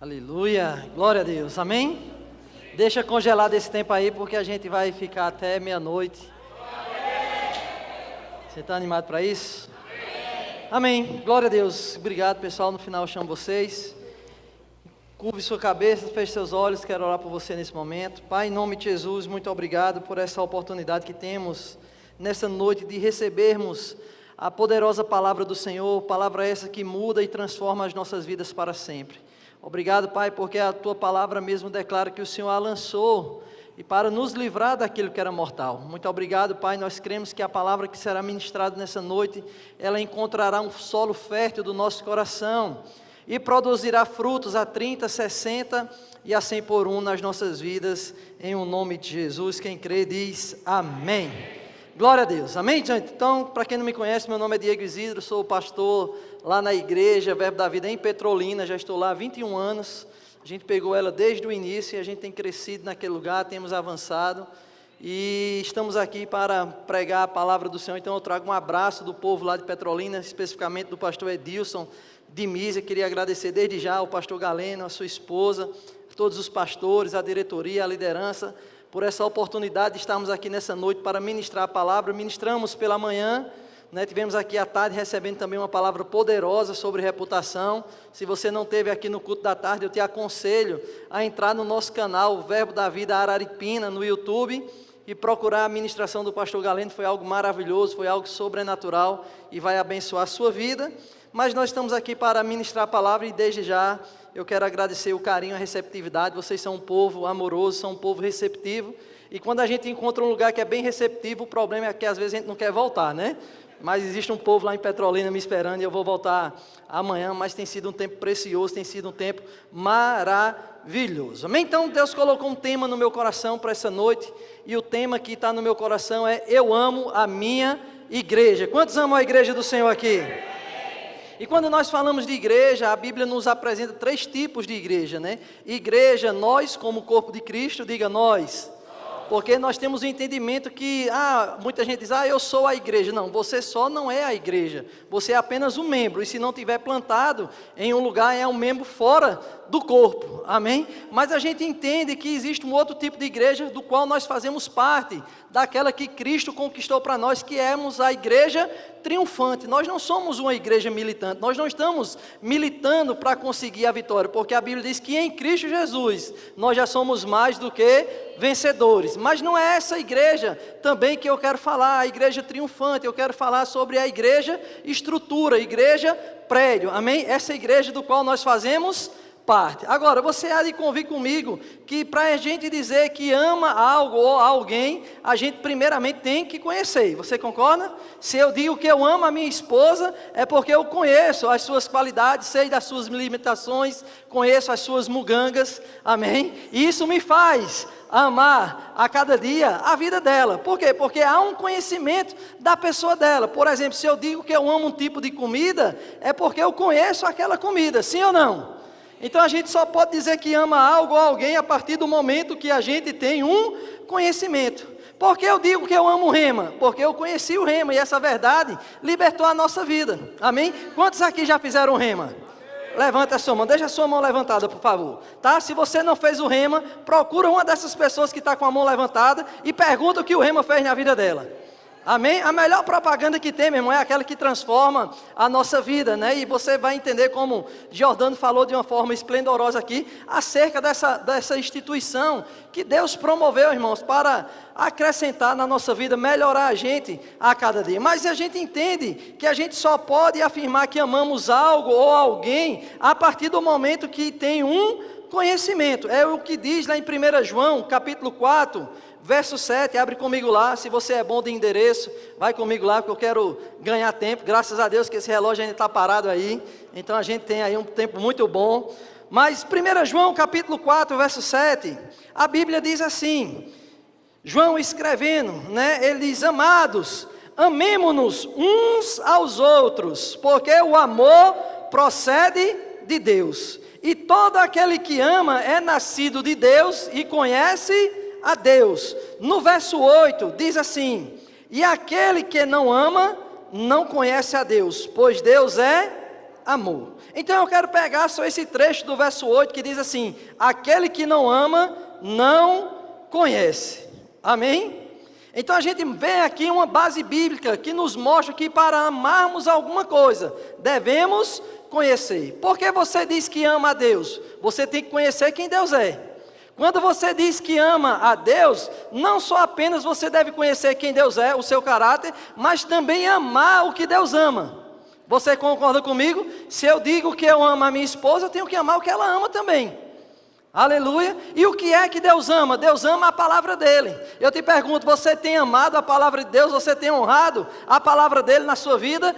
Aleluia, glória a Deus, amém? Deixa congelado esse tempo aí, porque a gente vai ficar até meia-noite. Você está animado para isso? Amém, glória a Deus, obrigado pessoal, no final eu chamo vocês. Curve sua cabeça, feche seus olhos, quero orar por você nesse momento. Pai, em nome de Jesus, muito obrigado por essa oportunidade que temos nessa noite de recebermos a poderosa palavra do Senhor, palavra essa que muda e transforma as nossas vidas para sempre. Obrigado, Pai, porque a Tua palavra mesmo declara que o Senhor a lançou e para nos livrar daquilo que era mortal. Muito obrigado, Pai, nós cremos que a palavra que será ministrada nessa noite, ela encontrará um solo fértil do nosso coração e produzirá frutos a 30, 60 e a 100 por um nas nossas vidas, em o nome de Jesus. Quem crê diz amém. Glória a Deus, amém, gente? Então, para quem não me conhece, meu nome é Diego Isidro, sou pastor lá na igreja Verbo da Vida em Petrolina, já estou lá há 21 anos, a gente pegou ela desde o início e a gente tem crescido naquele lugar, temos avançado e estamos aqui para pregar a palavra do Senhor. Então eu trago um abraço do povo lá de Petrolina, especificamente do pastor Edilson de Mísia. Queria agradecer desde já ao pastor Galeno, a sua esposa, todos os pastores, a diretoria, a liderança, por essa oportunidade de estarmos aqui nessa noite para ministrar a palavra. Ministramos pela manhã, tivemos aqui à tarde recebendo também uma palavra poderosa sobre reputação. Se você não esteve aqui no culto da tarde, eu te aconselho a entrar no nosso canal, o Verbo da Vida Araripina, no YouTube, e procurar a ministração do pastor Galeno. Foi algo maravilhoso, foi algo sobrenatural e vai abençoar a sua vida. Mas nós estamos aqui para ministrar a palavra e desde já eu quero agradecer o carinho, a receptividade. Vocês são um povo amoroso, são um povo receptivo. E quando a gente encontra um lugar que é bem receptivo, o problema é que às vezes a gente não quer voltar, né? Mas existe um povo lá em Petrolina me esperando e eu vou voltar amanhã, mas tem sido um tempo precioso, tem sido um tempo maravilhoso. Amém? Então Deus colocou um tema no meu coração para essa noite e o tema que está no meu coração é: eu amo a minha igreja. Quantos amam a igreja do Senhor aqui? E quando nós falamos de igreja, a Bíblia nos apresenta 3 tipos de igreja, né? Igreja, nós como corpo de Cristo, diga nós. Porque nós temos o entendimento que, muita gente diz, eu sou a igreja. Não, você só não é a igreja, você é apenas um membro, e se não tiver plantado em um lugar, é um membro fora do corpo, amém? Mas a gente entende que existe um outro tipo de igreja, do qual nós fazemos parte, daquela que Cristo conquistou para nós, que éramos a igreja triunfante. Nós não somos uma igreja militante, nós não estamos militando para conseguir a vitória, porque a Bíblia diz que em Cristo Jesus, nós já somos mais do que vencedores. Mas não é essa igreja também que eu quero falar, a igreja triunfante. Eu quero falar sobre a igreja estrutura, a igreja prédio, amém? Essa igreja do qual nós fazemos parte. Agora, você há de convir comigo que para a gente dizer que ama algo ou alguém, a gente primeiramente tem que conhecer. Você concorda? Se eu digo que eu amo a minha esposa, é porque eu conheço as suas qualidades, sei das suas limitações, conheço as suas mugangas, amém? E isso me faz amar a cada dia a vida dela. Por quê? Porque há um conhecimento da pessoa dela. Por exemplo, se eu digo que eu amo um tipo de comida, é porque eu conheço aquela comida, sim ou não? Então a gente só pode dizer que ama algo ou alguém a partir do momento que a gente tem um conhecimento. Por que eu digo que eu amo o Rema? Porque eu conheci o Rema e essa verdade libertou a nossa vida, amém? Quantos aqui já fizeram o Rema? Levanta a sua mão, deixa a sua mão levantada, por favor, tá? Se você não fez o Rema, procura uma dessas pessoas que está com a mão levantada e pergunta o que o Rema fez na vida dela. Amém? A melhor propaganda que tem, meu irmão, é aquela que transforma a nossa vida, né? E você vai entender como Giordano falou de uma forma esplendorosa aqui, acerca dessa instituição que Deus promoveu, irmãos, para acrescentar na nossa vida, melhorar a gente a cada dia. Mas a gente entende que a gente só pode afirmar que amamos algo ou alguém a partir do momento que tem um conhecimento. É o que diz lá em 1 João, capítulo 4, verso 7, abre comigo lá. Se você é bom de endereço, vai comigo lá, porque eu quero ganhar tempo. Graças a Deus que esse relógio ainda está parado aí, então a gente tem aí um tempo muito bom. Mas 1 João capítulo 4, verso 7, a Bíblia diz assim, João escrevendo, ele diz: amados, amemo-nos uns aos outros, porque o amor procede de Deus, e todo aquele que ama é nascido de Deus e conhece a Deus. No verso 8 diz assim: e aquele que não ama não conhece a Deus, pois Deus é amor. Então eu quero pegar só esse trecho do verso 8 que diz assim: aquele que não ama, não conhece. Amém? Então a gente vê aqui uma base bíblica que nos mostra que para amarmos alguma coisa, devemos conhecer. Porque você diz que ama a Deus, você tem que conhecer quem Deus é. Quando você diz que ama a Deus, não só apenas você deve conhecer quem Deus é, o seu caráter, mas também amar o que Deus ama. Você concorda comigo? Se eu digo que eu amo a minha esposa, eu tenho que amar o que ela ama também. Aleluia. E o que é que Deus ama? Deus ama a palavra dele. Eu te pergunto, você tem amado a palavra de Deus? Você tem honrado a palavra dele na sua vida?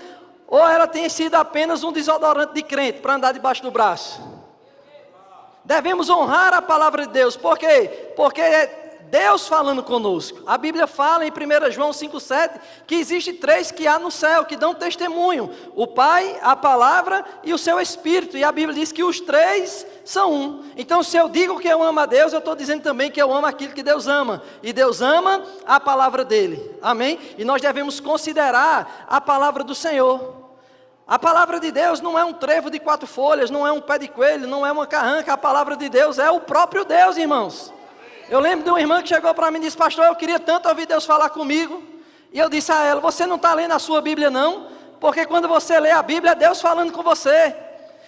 Ou ela tem sido apenas um desodorante de crente para andar debaixo do braço? Devemos honrar a palavra de Deus. Por quê? Porque é Deus falando conosco. A Bíblia fala em 1 João 5,7 que existe 3 que há no céu, que dão testemunho: o Pai, a palavra e o seu Espírito. E a Bíblia diz que os 3 são um. Então se eu digo que eu amo a Deus, eu estou dizendo também que eu amo aquilo que Deus ama. E Deus ama a palavra dele. Amém? E nós devemos considerar a palavra do Senhor. A palavra de Deus não é um trevo de 4 folhas, não é um pé de coelho, não é uma carranca. A palavra de Deus é o próprio Deus, irmãos. Eu lembro de uma irmã que chegou para mim e disse: pastor, eu queria tanto ouvir Deus falar comigo. E eu disse a ela: você não está lendo a sua Bíblia não? Porque quando você lê a Bíblia, é Deus falando com você.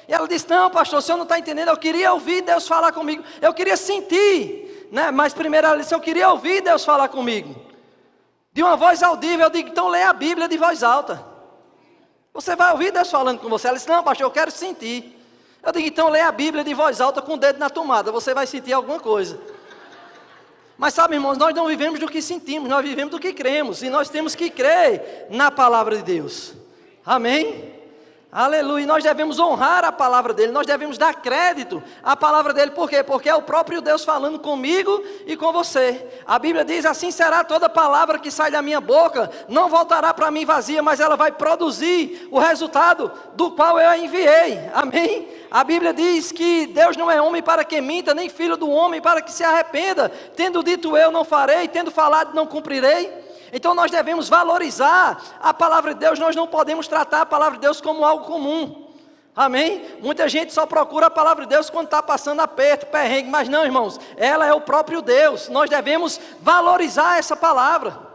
E ela disse: não, pastor, o senhor não está entendendo, eu queria ouvir Deus falar comigo. Eu queria sentir, né? Mas primeiro ela disse: eu queria ouvir Deus falar comigo. De uma voz audível. Eu digo: então lê a Bíblia de voz alta. Você vai ouvir Deus falando com você. Ela disse: não, pastor, eu quero sentir. Eu digo: então lê a Bíblia de voz alta com o dedo na tomada, você vai sentir alguma coisa. Mas sabe, irmãos, nós não vivemos do que sentimos, nós vivemos do que cremos. E nós temos que crer na palavra de Deus. Amém? Aleluia. E nós devemos honrar a palavra dele, nós devemos dar crédito à palavra dele. Por quê? Porque é o próprio Deus falando comigo e com você. A Bíblia diz: assim será toda palavra que sai da minha boca, não voltará para mim vazia, mas ela vai produzir o resultado do qual eu a enviei. Amém? A Bíblia diz que Deus não é homem para que minta, nem filho do homem para que se arrependa. Tendo dito eu, não farei, tendo falado, não cumprirei. Então nós devemos valorizar a palavra de Deus. Nós não podemos tratar a palavra de Deus como algo comum. Amém? Muita gente só procura a palavra de Deus quando está passando aperto, perrengue. Mas não, irmãos, ela é o próprio Deus. Nós devemos valorizar essa palavra.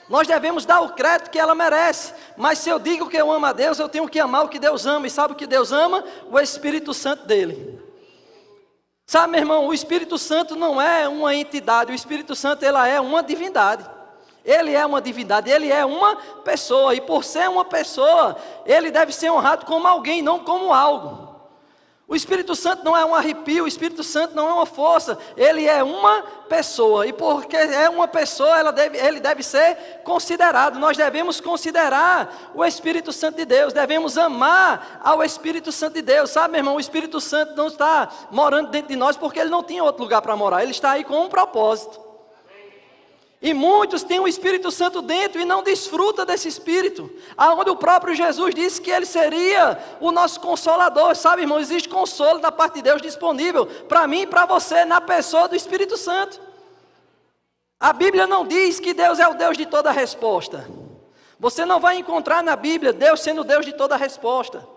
Nós devemos dar o crédito que ela merece. Mas se eu digo que eu amo a Deus, eu tenho que amar o que Deus ama. E sabe o que Deus ama? O Espírito Santo dele. Sabe, meu irmão, o Espírito Santo não é uma entidade. O Espírito Santo, ela é uma divindade. Ele é uma divindade, ele é uma pessoa. E por ser uma pessoa, ele deve ser honrado como alguém, não como algo. O Espírito Santo não é um arrepio, o Espírito Santo não é uma força. Ele é uma pessoa. E porque é uma pessoa, ele deve ser considerado. Nós devemos considerar o Espírito Santo de Deus. Devemos amar ao Espírito Santo de Deus. Sabe, meu irmão, o Espírito Santo não está morando dentro de nós porque ele não tinha outro lugar para morar. Ele está aí com um propósito. E muitos têm o Espírito Santo dentro e não desfrutam desse Espírito. Aonde o próprio Jesus disse que ele seria o nosso consolador. Sabe, irmão, existe consolo da parte de Deus disponível para mim e para você na pessoa do Espírito Santo. A Bíblia não diz que Deus é o Deus de toda resposta. Você não vai encontrar na Bíblia Deus sendo o Deus de toda resposta.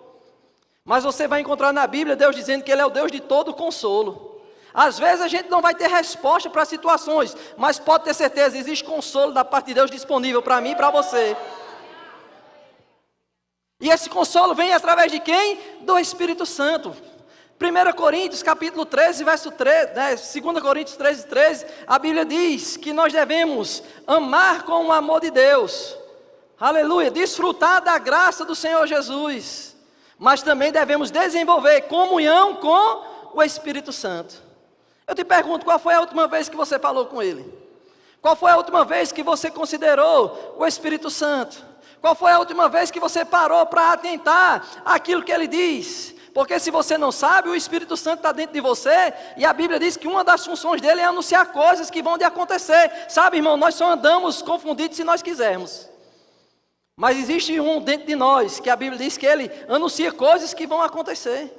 Mas você vai encontrar na Bíblia Deus dizendo que ele é o Deus de todo consolo. Às vezes a gente não vai ter resposta para situações, mas pode ter certeza, existe consolo da parte de Deus disponível para mim e para você. E esse consolo vem através de quem? Do Espírito Santo. 1 Coríntios capítulo 13, verso 3, 2 Coríntios 13, 13, a Bíblia diz que nós devemos amar com o amor de Deus. Aleluia, desfrutar da graça do Senhor Jesus. Mas também devemos desenvolver comunhão com o Espírito Santo. Eu te pergunto, qual foi a última vez que você falou com ele? Qual foi a última vez que você considerou o Espírito Santo? Qual foi a última vez que você parou para atentar àquilo que ele diz? Porque se você não sabe, o Espírito Santo está dentro de você. E a Bíblia diz que uma das funções dele é anunciar coisas que vão de acontecer. Sabe, irmão, nós só andamos confundidos se nós quisermos. Mas existe um dentro de nós, que a Bíblia diz que ele anuncia coisas que vão acontecer.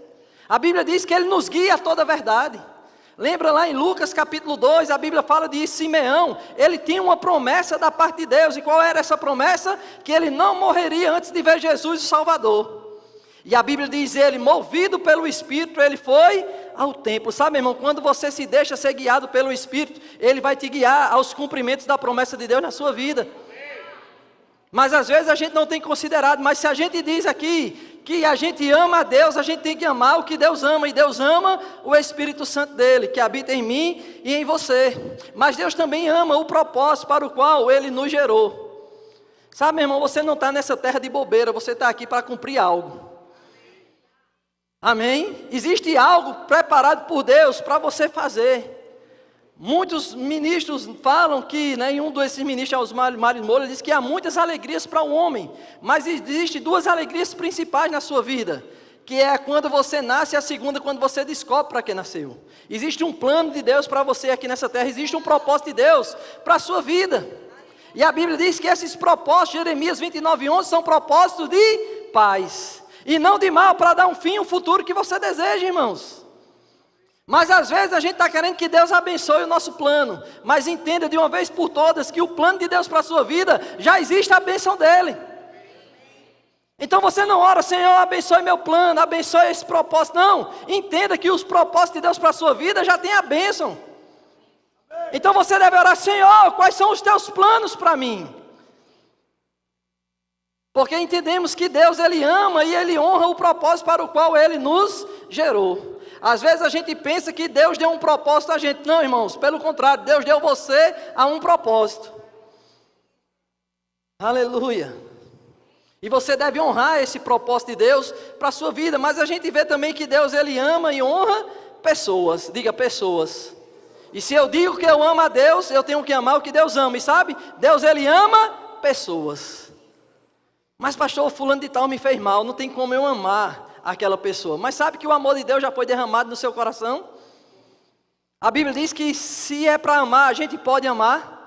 A Bíblia diz que ele nos guia a toda a verdade. Lembra lá em Lucas capítulo 2, a Bíblia fala de Simeão. Ele tinha uma promessa da parte de Deus. E qual era essa promessa? Que ele não morreria antes de ver Jesus o Salvador. E a Bíblia diz, ele, movido pelo Espírito, ele foi ao templo. Sabe, meu irmão, quando você se deixa ser guiado pelo Espírito, ele vai te guiar aos cumprimentos da promessa de Deus na sua vida. Mas às vezes a gente não tem considerado, mas se a gente diz aqui que a gente ama a Deus, a gente tem que amar o que Deus ama, e Deus ama o Espírito Santo dele, que habita em mim e em você. Mas Deus também ama o propósito para o qual ele nos gerou. Sabe, meu irmão, você não está nessa terra de bobeira, você está aqui para cumprir algo. Amém? Existe algo preparado por Deus para você fazer. Muitos ministros falam que, né, um desses ministros, Mário Moura, diz que há muitas alegrias para o homem, mas existem duas alegrias principais na sua vida, que é quando você nasce e a segunda quando você descobre para que nasceu. Existe um plano de Deus para você aqui nessa terra, existe um propósito de Deus para a sua vida. E a Bíblia diz que esses propósitos, Jeremias 29:11, são propósitos de paz e não de mal, para dar um fim, um futuro que você deseja, irmãos. Mas às vezes a gente está querendo que Deus abençoe o nosso plano, mas entenda de uma vez por todas que o plano de Deus para a sua vida, já existe a bênção dele. Então você não ora, Senhor, abençoe meu plano, abençoe esse propósito. Não, entenda que os propósitos de Deus para a sua vida já tem a bênção. Então você deve orar, Senhor, quais são os teus planos para mim? Porque entendemos que Deus, ele ama e ele honra o propósito para o qual ele nos gerou. Às vezes a gente pensa que Deus deu um propósito a gente. Não, irmãos, pelo contrário, Deus deu você a um propósito. Aleluia. E você deve honrar esse propósito de Deus para a sua vida. Mas a gente vê também que Deus, ele ama e honra pessoas. Diga, pessoas. E se eu digo que eu amo a Deus, eu tenho que amar o que Deus ama. E sabe, Deus, ele ama pessoas. Mas pastor, fulano de tal me fez mal, não tem como eu amar aquela pessoa. Mas sabe que o amor de Deus já foi derramado no seu coração? A Bíblia diz que se é para amar, a gente pode amar.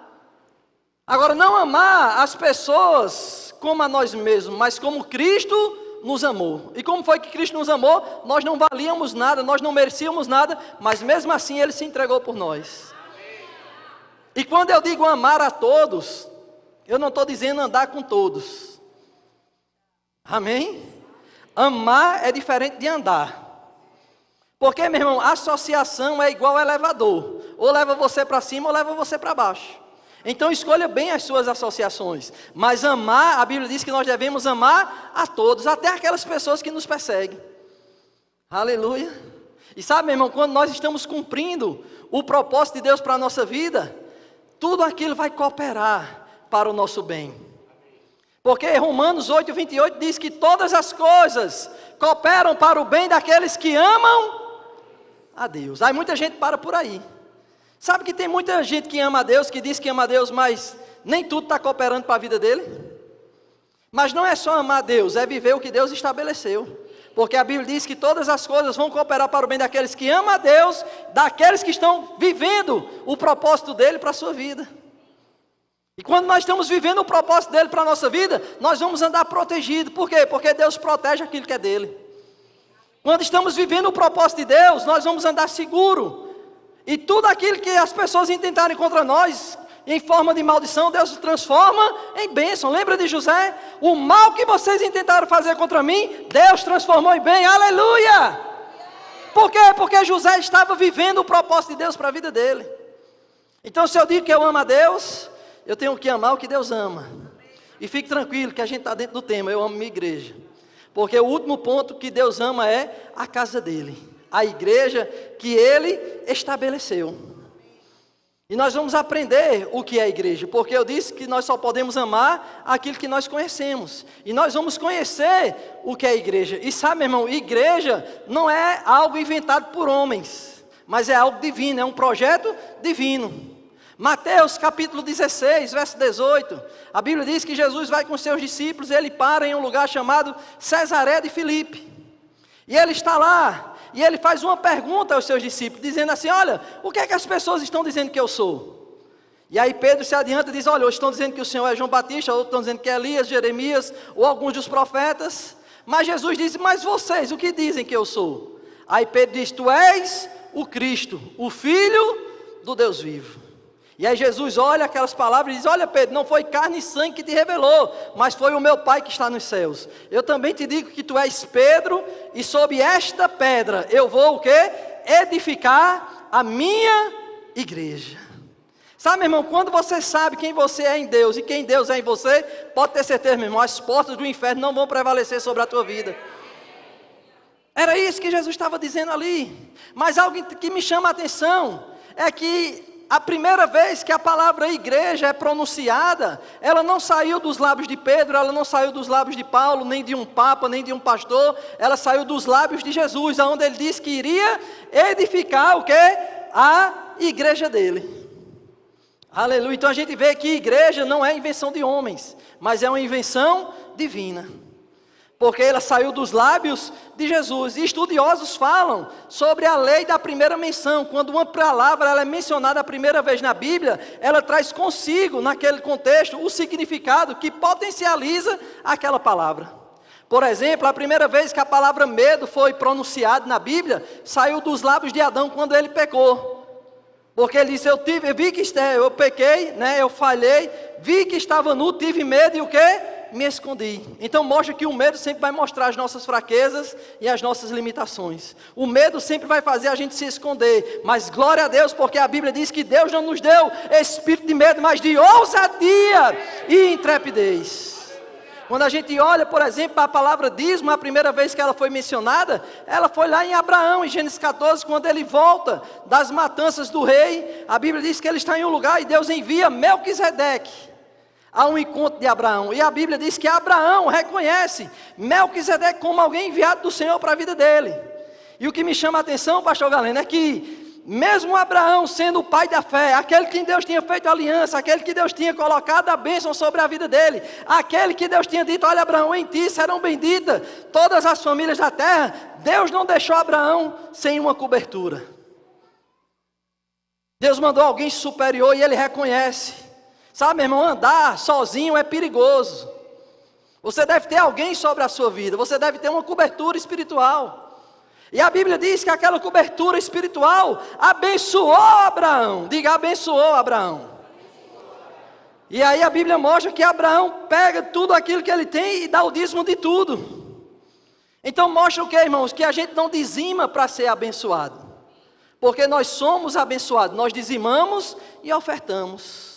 Agora, não amar as pessoas como a nós mesmos, mas como Cristo nos amou. E como foi que Cristo nos amou? Nós não valíamos nada, nós não merecíamos nada, mas mesmo assim Ele se entregou por nós. E quando eu digo amar a todos, eu não estou dizendo andar com todos. Amém? Amar é diferente de andar. Porque, meu irmão, associação é igual elevador. Ou leva você para cima ou leva você para baixo. Então escolha bem as suas associações. Mas amar, a Bíblia diz que nós devemos amar a todos, até aquelas pessoas que nos perseguem. Aleluia. E sabe, meu irmão, quando nós estamos cumprindo o propósito de Deus para a nossa vida, tudo aquilo vai cooperar para o nosso bem. Porque Romanos 8:28 diz que todas as coisas cooperam para o bem daqueles que amam a Deus. Aí muita gente para por aí. Sabe que tem muita gente que ama a Deus, que diz que ama a Deus, mas nem tudo está cooperando para a vida dele. Mas não é só amar a Deus, é viver o que Deus estabeleceu. Porque a Bíblia diz que todas as coisas vão cooperar para o bem daqueles que amam a Deus, daqueles que estão vivendo o propósito dele para a sua vida. E quando nós estamos vivendo o propósito dele para a nossa vida, nós vamos andar protegidos. Por quê? Porque Deus protege aquilo que é dele. Quando estamos vivendo o propósito de Deus, nós vamos andar seguro. E tudo aquilo que as pessoas intentarem contra nós, em forma de maldição, Deus transforma em bênção. Lembra de José? O mal que vocês intentaram fazer contra mim, Deus transformou em bem. Aleluia! Por quê? Porque José estava vivendo o propósito de Deus para a vida dele. Então, se eu digo que eu amo a Deus, eu tenho que amar o que Deus ama. E fique tranquilo que a gente está dentro do tema, eu amo minha igreja. Porque o último ponto que Deus ama é a casa dele. A igreja que ele estabeleceu. E nós vamos aprender o que é a igreja. Porque eu disse que nós só podemos amar aquilo que nós conhecemos. E nós vamos conhecer o que é a igreja. E sabe, meu irmão, igreja não é algo inventado por homens. Mas é algo divino, é um projeto divino. Mateus capítulo 16, verso 18, a Bíblia diz que Jesus vai com seus discípulos, ele para em um lugar chamado Cesaré de Filipe, e ele está lá, e ele faz uma pergunta aos seus discípulos, dizendo assim, olha, o que é que as pessoas estão dizendo que eu sou? E aí Pedro se adianta e diz, olha, hoje estão dizendo que o Senhor é João Batista, outros estão dizendo que é Elias, Jeremias, ou alguns dos profetas, mas Jesus diz, mas vocês, o que dizem que eu sou? Aí Pedro diz, tu és o Cristo, o Filho do Deus vivo. E aí Jesus olha aquelas palavras e diz: olha Pedro, não foi carne e sangue que te revelou, mas foi o meu Pai que está nos céus. Eu também te digo que tu és Pedro, e sob esta pedra eu vou o quê? Edificar a minha igreja. Sabe, meu irmão, quando você sabe quem você é em Deus e quem Deus é em você, pode ter certeza, meu irmão, as portas do inferno não vão prevalecer sobre a tua vida. Era isso que Jesus estava dizendo ali. Mas algo que me chama a atenção é que a primeira vez que a palavra igreja é pronunciada, ela não saiu dos lábios de Pedro, ela não saiu dos lábios de Paulo, nem de um papa, nem de um pastor, ela saiu dos lábios de Jesus, onde ele disse que iria edificar o quê? A igreja dele. Aleluia. Então a gente vê que igreja não é invenção de homens, mas é uma invenção divina. Porque ela saiu dos lábios de Jesus. E estudiosos falam sobre a lei da primeira menção. Quando uma palavra ela é mencionada a primeira vez na Bíblia, ela traz consigo, naquele contexto, o significado que potencializa aquela palavra. Por exemplo, a primeira vez que a palavra medo foi pronunciada na Bíblia, saiu dos lábios de Adão quando ele pecou. Porque ele disse: eu vi que eu pequei, né, eu falhei, vi que estava nu, tive medo e o quê? Me escondi. Então mostra que o medo sempre vai mostrar as nossas fraquezas e as nossas limitações. O medo sempre vai fazer a gente se esconder. Mas glória a Deus, porque a Bíblia diz que Deus não nos deu espírito de medo, mas de ousadia e intrepidez. Quando a gente olha, por exemplo, para a palavra dízimo, a primeira vez que ela foi mencionada, ela foi lá em Abraão, em Gênesis 14, quando ele volta das matanças do rei. A Bíblia diz que ele está em um lugar e Deus envia Melquisedeque a um encontro de Abraão. E a Bíblia diz que Abraão reconhece Melquisedeque como alguém enviado do Senhor para a vida dele. E o que me chama a atenção, pastor Galeno, é que mesmo Abraão sendo o pai da fé, aquele que Deus tinha feito aliança, aquele que Deus tinha colocado a bênção sobre a vida dele, aquele que Deus tinha dito: olha Abraão, em ti serão benditas todas as famílias da terra, Deus não deixou Abraão sem uma cobertura. Deus mandou alguém superior e ele reconhece. Sabe, meu irmão, andar sozinho é perigoso. Você deve ter alguém sobre a sua vida, você deve ter uma cobertura espiritual. E a Bíblia diz que aquela cobertura espiritual abençoou Abraão. Diga: abençoou Abraão. E aí a Bíblia mostra que Abraão pega tudo aquilo que ele tem e dá o dízimo de tudo. Então mostra o que, irmãos? Que a gente não dizima para ser abençoado. Porque nós somos abençoados, nós dizimamos e ofertamos.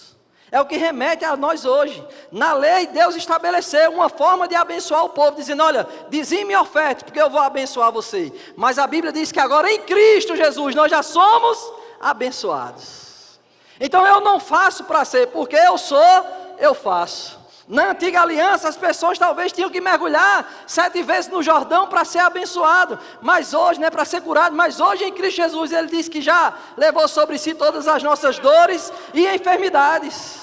É o que remete a nós hoje. Na lei, Deus estabeleceu uma forma de abençoar o povo, dizendo: olha, dizime e oferte, porque eu vou abençoar você. Mas a Bíblia diz que agora em Cristo Jesus, nós já somos abençoados. Então eu não faço para ser, porque eu sou, eu faço. Na antiga aliança, as pessoas talvez tinham que mergulhar 7 vezes no Jordão para ser abençoado. Mas hoje, para ser curado, mas hoje em Cristo Jesus, Ele diz que já levou sobre si todas as nossas dores e enfermidades.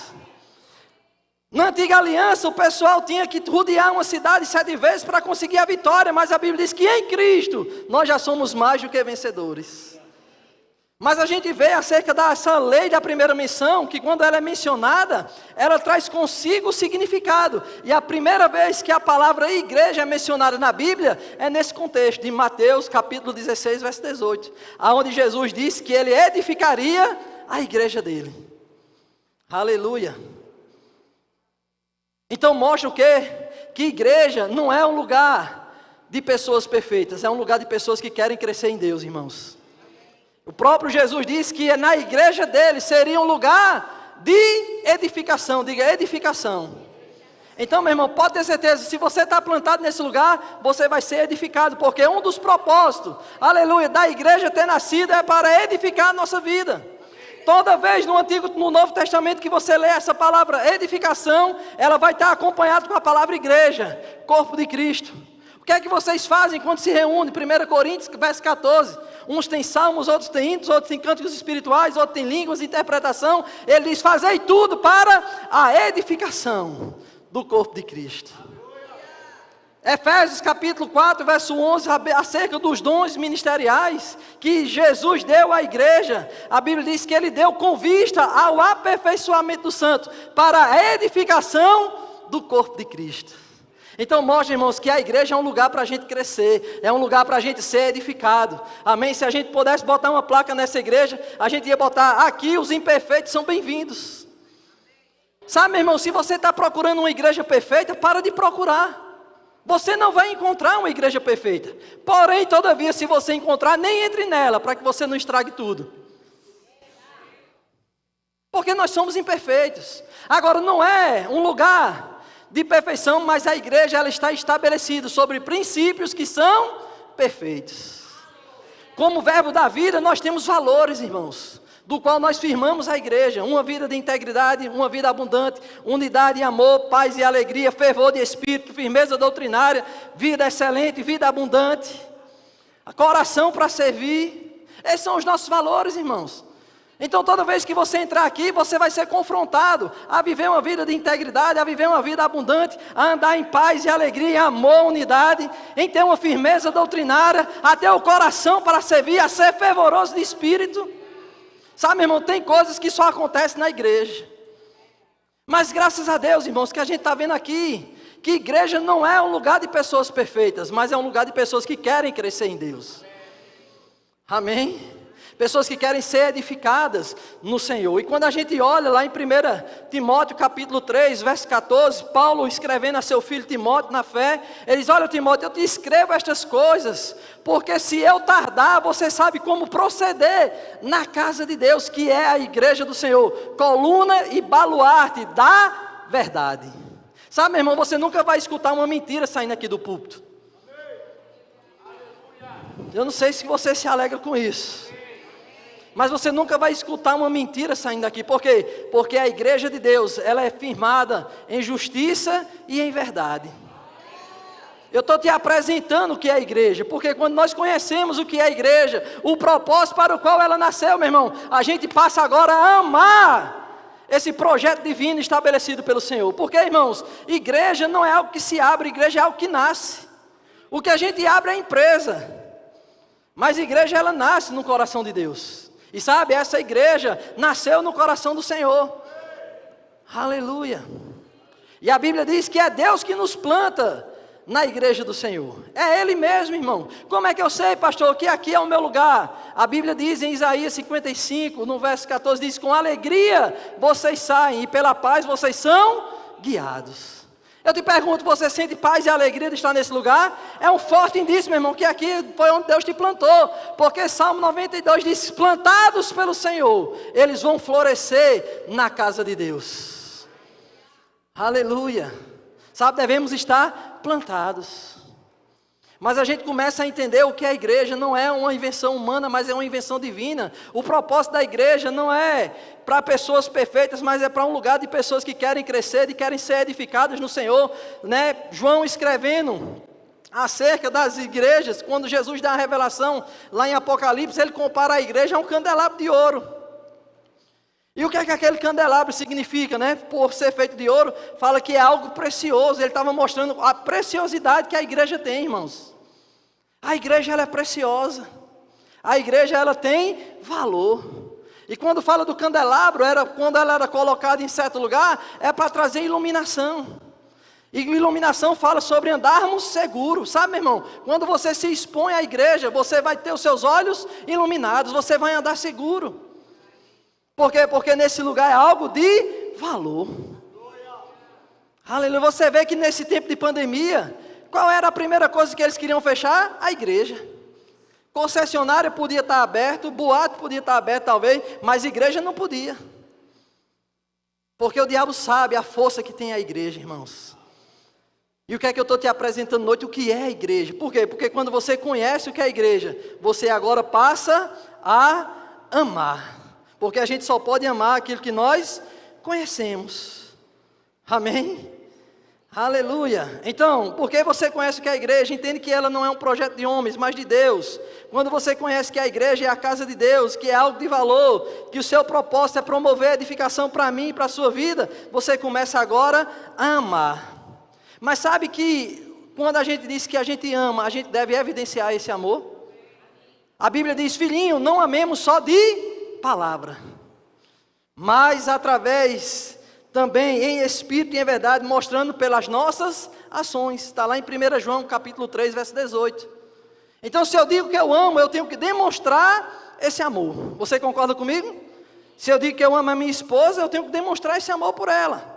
Na antiga aliança, o pessoal tinha que rodear uma cidade 7 vezes para conseguir a vitória. Mas a Bíblia diz que em Cristo, nós já somos mais do que vencedores. Mas a gente vê acerca dessa lei da primeira menção, que quando ela é mencionada, ela traz consigo o significado. E a primeira vez que a palavra igreja é mencionada na Bíblia, é nesse contexto, de Mateus capítulo 16, verso 18. Onde Jesus disse que Ele edificaria a igreja dele. Aleluia. Então mostra o quê? Que igreja não é um lugar de pessoas perfeitas, é um lugar de pessoas que querem crescer em Deus, irmãos. O próprio Jesus disse que na igreja dele seria um lugar de edificação. Diga: edificação. Então, meu irmão, pode ter certeza, se você está plantado nesse lugar, você vai ser edificado, porque um dos propósitos, aleluia, da igreja ter nascido é para edificar a nossa vida. Toda vez no Novo Testamento que você lê essa palavra edificação, ela vai estar acompanhada com a palavra igreja, corpo de Cristo. O que é que vocês fazem quando se reúnem? 1 Coríntios, verso 14. Uns têm salmos, outros têm hinos, outros têm cânticos espirituais, outros têm línguas, interpretação. Ele diz: fazei tudo para a edificação do corpo de Cristo. Efésios capítulo 4, verso 11, acerca dos dons ministeriais que Jesus deu à igreja. A Bíblia diz que Ele deu com vista ao aperfeiçoamento do santo, para a edificação do corpo de Cristo. Então mostra, irmãos, que a igreja é um lugar para a gente crescer, é um lugar para a gente ser edificado, amém? Se a gente pudesse botar uma placa nessa igreja, a gente ia botar: aqui os imperfeitos são bem-vindos. Sabe, meu irmão, se você está procurando uma igreja perfeita, para de procurar. Você não vai encontrar uma igreja perfeita. Porém, todavia, se você encontrar, nem entre nela, para que você não estrague tudo. Porque nós somos imperfeitos. Agora, não é um lugar de perfeição, mas a igreja ela está estabelecida sobre princípios que são perfeitos. Como verbo da vida, nós temos valores, irmãos, do qual nós firmamos a igreja: uma vida de integridade, uma vida abundante, unidade e amor, paz e alegria, fervor de espírito, firmeza doutrinária, vida excelente, vida abundante, coração para servir. Esses são os nossos valores, irmãos. Então toda vez que você entrar aqui, você vai ser confrontado a viver uma vida de integridade, a viver uma vida abundante, a andar em paz e alegria, amor, unidade, em ter uma firmeza doutrinária, a ter o coração para servir, a ser fervoroso de espírito. Sabe, meu irmão, tem coisas que só acontecem na igreja. Mas graças a Deus, irmãos, que a gente está vendo aqui, que igreja não é um lugar de pessoas perfeitas, mas é um lugar de pessoas que querem crescer em Deus. Amém? Pessoas que querem ser edificadas no Senhor. E quando a gente olha lá em 1 Timóteo capítulo 3, verso 14, Paulo escrevendo a seu filho Timóteo na fé, ele diz: olha, Timóteo, eu te escrevo estas coisas, porque se eu tardar, você sabe como proceder na casa de Deus, que é a igreja do Senhor, coluna e baluarte da verdade. Sabe, meu irmão, você nunca vai escutar uma mentira saindo aqui do púlpito. Eu não sei se você se alegra com isso, mas você nunca vai escutar uma mentira saindo daqui. Por quê? Porque a igreja de Deus, ela é firmada em justiça e em verdade. Eu estou te apresentando o que é a igreja, porque quando nós conhecemos o que é a igreja, o propósito para o qual ela nasceu, meu irmão, a gente passa agora a amar esse projeto divino estabelecido pelo Senhor. Porque, irmãos, igreja não é algo que se abre, igreja é algo que nasce. O que a gente abre é a empresa, mas a igreja ela nasce no coração de Deus. E sabe, essa igreja nasceu no coração do Senhor. Aleluia. E a Bíblia diz que é Deus que nos planta na igreja do Senhor. É Ele mesmo, irmão. Como é que eu sei, pastor, que aqui é o meu lugar? A Bíblia diz em Isaías 55, no verso 14, diz: com alegria vocês saem e pela paz vocês são guiados. Eu te pergunto, você sente paz e alegria de estar nesse lugar? É um forte indício, meu irmão, que aqui foi onde Deus te plantou. Porque Salmo 92 diz: plantados pelo Senhor, eles vão florescer na casa de Deus. Aleluia. Sabe, devemos estar plantados. Mas a gente começa a entender o que é a igreja. Não é uma invenção humana, mas é uma invenção divina. O propósito da igreja não é para pessoas perfeitas, mas é para um lugar de pessoas que querem crescer, e querem ser edificadas no Senhor, né? João escrevendo acerca das igrejas, quando Jesus dá a revelação lá em Apocalipse, ele compara a igreja a um candelabro de ouro. E o que é que aquele candelabro significa, né? Por ser feito de ouro, fala que é algo precioso. Ele estava mostrando a preciosidade que a igreja tem, irmãos. A igreja ela é preciosa. A igreja ela tem valor. E quando fala do candelabro, quando ela era colocada em certo lugar, é para trazer iluminação. E iluminação fala sobre andarmos seguros, sabe, meu irmão? Quando você se expõe à igreja, você vai ter os seus olhos iluminados, você vai andar seguro. Por quê? Porque nesse lugar é algo de valor. Aleluia. Você vê que nesse tempo de pandemia, qual era a primeira coisa que eles queriam fechar? A igreja. Concessionária podia estar aberto, boate podia estar aberto talvez, mas igreja não podia. Porque o diabo sabe a força que tem a igreja, irmãos. E o que é que eu estou te apresentando hoje? O que é a igreja? Por quê? Porque quando você conhece o que é a igreja, você agora passa a amar. Porque a gente só pode amar aquilo que nós conhecemos. Amém? Aleluia. Então, porque você conhece o que é a igreja, entende que ela não é um projeto de homens, mas de Deus. Quando você conhece que a igreja é a casa de Deus, que é algo de valor, que o seu propósito é promover a edificação para mim e para a sua vida, você começa agora a amar. Mas sabe que quando a gente diz que a gente ama, a gente deve evidenciar esse amor? A Bíblia diz: filhinho, não amemos só de palavra, mas através também em espírito e em verdade, mostrando pelas nossas ações. Está lá em 1 João capítulo 3, verso 18. Então, se eu digo que eu amo, eu tenho que demonstrar esse amor. Você concorda comigo? Se eu digo que eu amo a minha esposa, eu tenho que demonstrar esse amor por ela.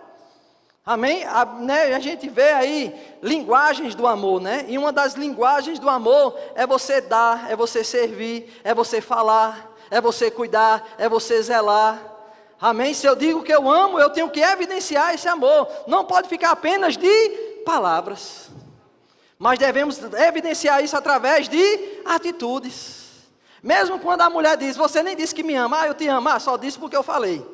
Amém? A gente vê aí linguagens do amor, né? E uma das linguagens do amor é você dar, é você servir, é você falar, é você cuidar, é você zelar. Amém? Se eu digo que eu amo, eu tenho que evidenciar esse amor. Não pode ficar apenas de palavras. Mas devemos evidenciar isso através de atitudes. Mesmo quando a mulher diz, você nem disse que me ama, eu te amo, só disse porque eu falei.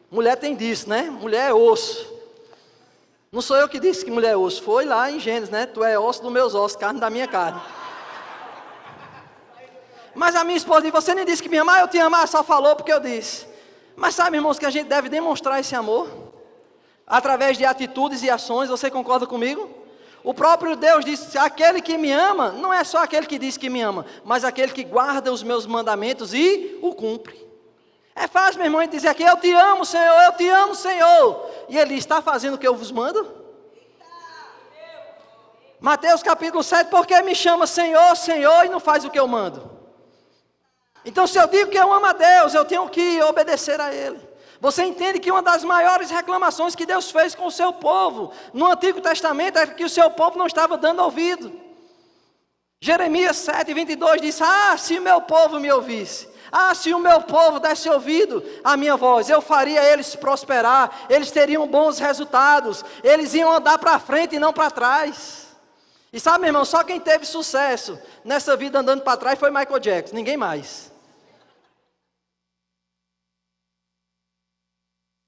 Mulher tem disso, né? Mulher é osso. Não sou eu que disse que mulher é osso, foi lá em Gênesis, né? Tu é osso dos meus ossos, carne da minha carne. Mas a minha esposa disse, você nem disse que me ama, eu te amo, só falou porque eu disse. Mas sabe, irmãos, que a gente deve demonstrar esse amor através de atitudes e ações. Você concorda comigo? O próprio Deus disse, aquele que me ama, não é só aquele que diz que me ama, mas aquele que guarda os meus mandamentos e o cumpre. É fácil, meu irmão, ele dizer aqui, eu te amo, Senhor, eu te amo, Senhor. E ele está fazendo o que eu vos mando? Mateus capítulo 7, por que me chama Senhor, Senhor e não faz o que eu mando? Então, se eu digo que eu amo a Deus, eu tenho que obedecer a Ele. Você entende que uma das maiores reclamações que Deus fez com o seu povo no Antigo Testamento é que o seu povo não estava dando ouvido. Jeremias 7, 22 diz, se o meu povo me ouvisse, se o meu povo desse ouvido à minha voz, eu faria eles prosperar, eles teriam bons resultados, eles iam andar para frente e não para trás. E sabe, meu irmão, só quem teve sucesso nessa vida andando para trás foi Michael Jackson, ninguém mais.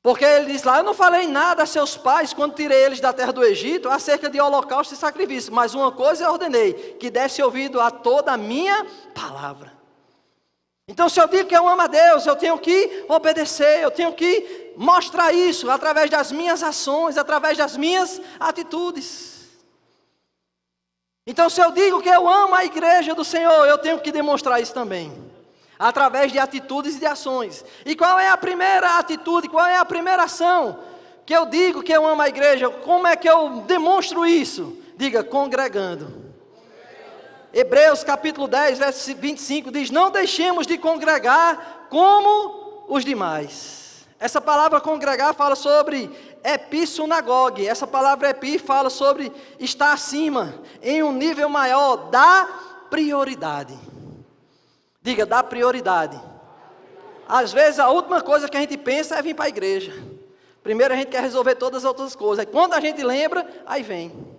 Porque ele diz lá, eu não falei nada a seus pais quando tirei eles da terra do Egito acerca de holocausto e sacrifício, mas uma coisa eu ordenei, que desse ouvido a toda a minha palavra. Então, se eu digo que eu amo a Deus, eu tenho que obedecer, eu tenho que mostrar isso através das minhas ações, através das minhas atitudes. Então, se eu digo que eu amo a igreja do Senhor, eu tenho que demonstrar isso também, através de atitudes e de ações. E qual é a primeira atitude, qual é a primeira ação que eu digo que eu amo a igreja? Como é que eu demonstro isso? Diga, congregando. Hebreus capítulo 10, verso 25 diz, não deixemos de congregar como os demais. Essa palavra congregar fala sobre episunagogue. Essa palavra epi fala sobre estar acima, em um nível maior da prioridade. Diga, dá prioridade. Às vezes a última coisa que a gente pensa é vir para a igreja. Primeiro a gente quer resolver todas as outras coisas. Aí quando a gente lembra, aí vem.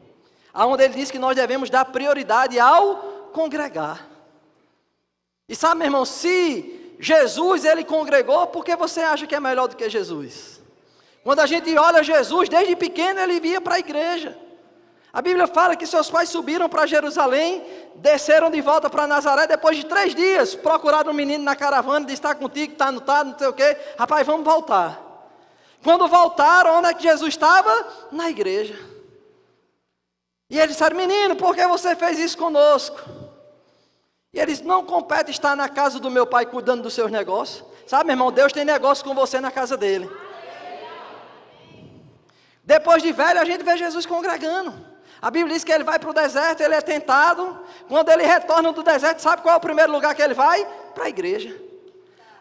Aonde ele diz que nós devemos dar prioridade ao congregar. E sabe, meu irmão, se Jesus ele congregou, por que você acha que é melhor do que Jesus? Quando a gente olha Jesus, desde pequeno ele ia para a igreja. A Bíblia fala que seus pais subiram para Jerusalém, desceram de volta para Nazaré, depois de 3 dias, procuraram um menino na caravana, disse, está contigo, está, não sei o quê, rapaz, vamos voltar. Quando voltaram, onde é que Jesus estava? Na igreja. E eles disseram, menino, por que você fez isso conosco? E eles, não compete estar na casa do meu pai cuidando dos seus negócios. Sabe, meu irmão, Deus tem negócio com você na casa dele. Depois de velho, a gente vê Jesus congregando. A Bíblia diz que ele vai para o deserto, ele é tentado. Quando ele retorna do deserto, sabe qual é o primeiro lugar que ele vai? Para a igreja.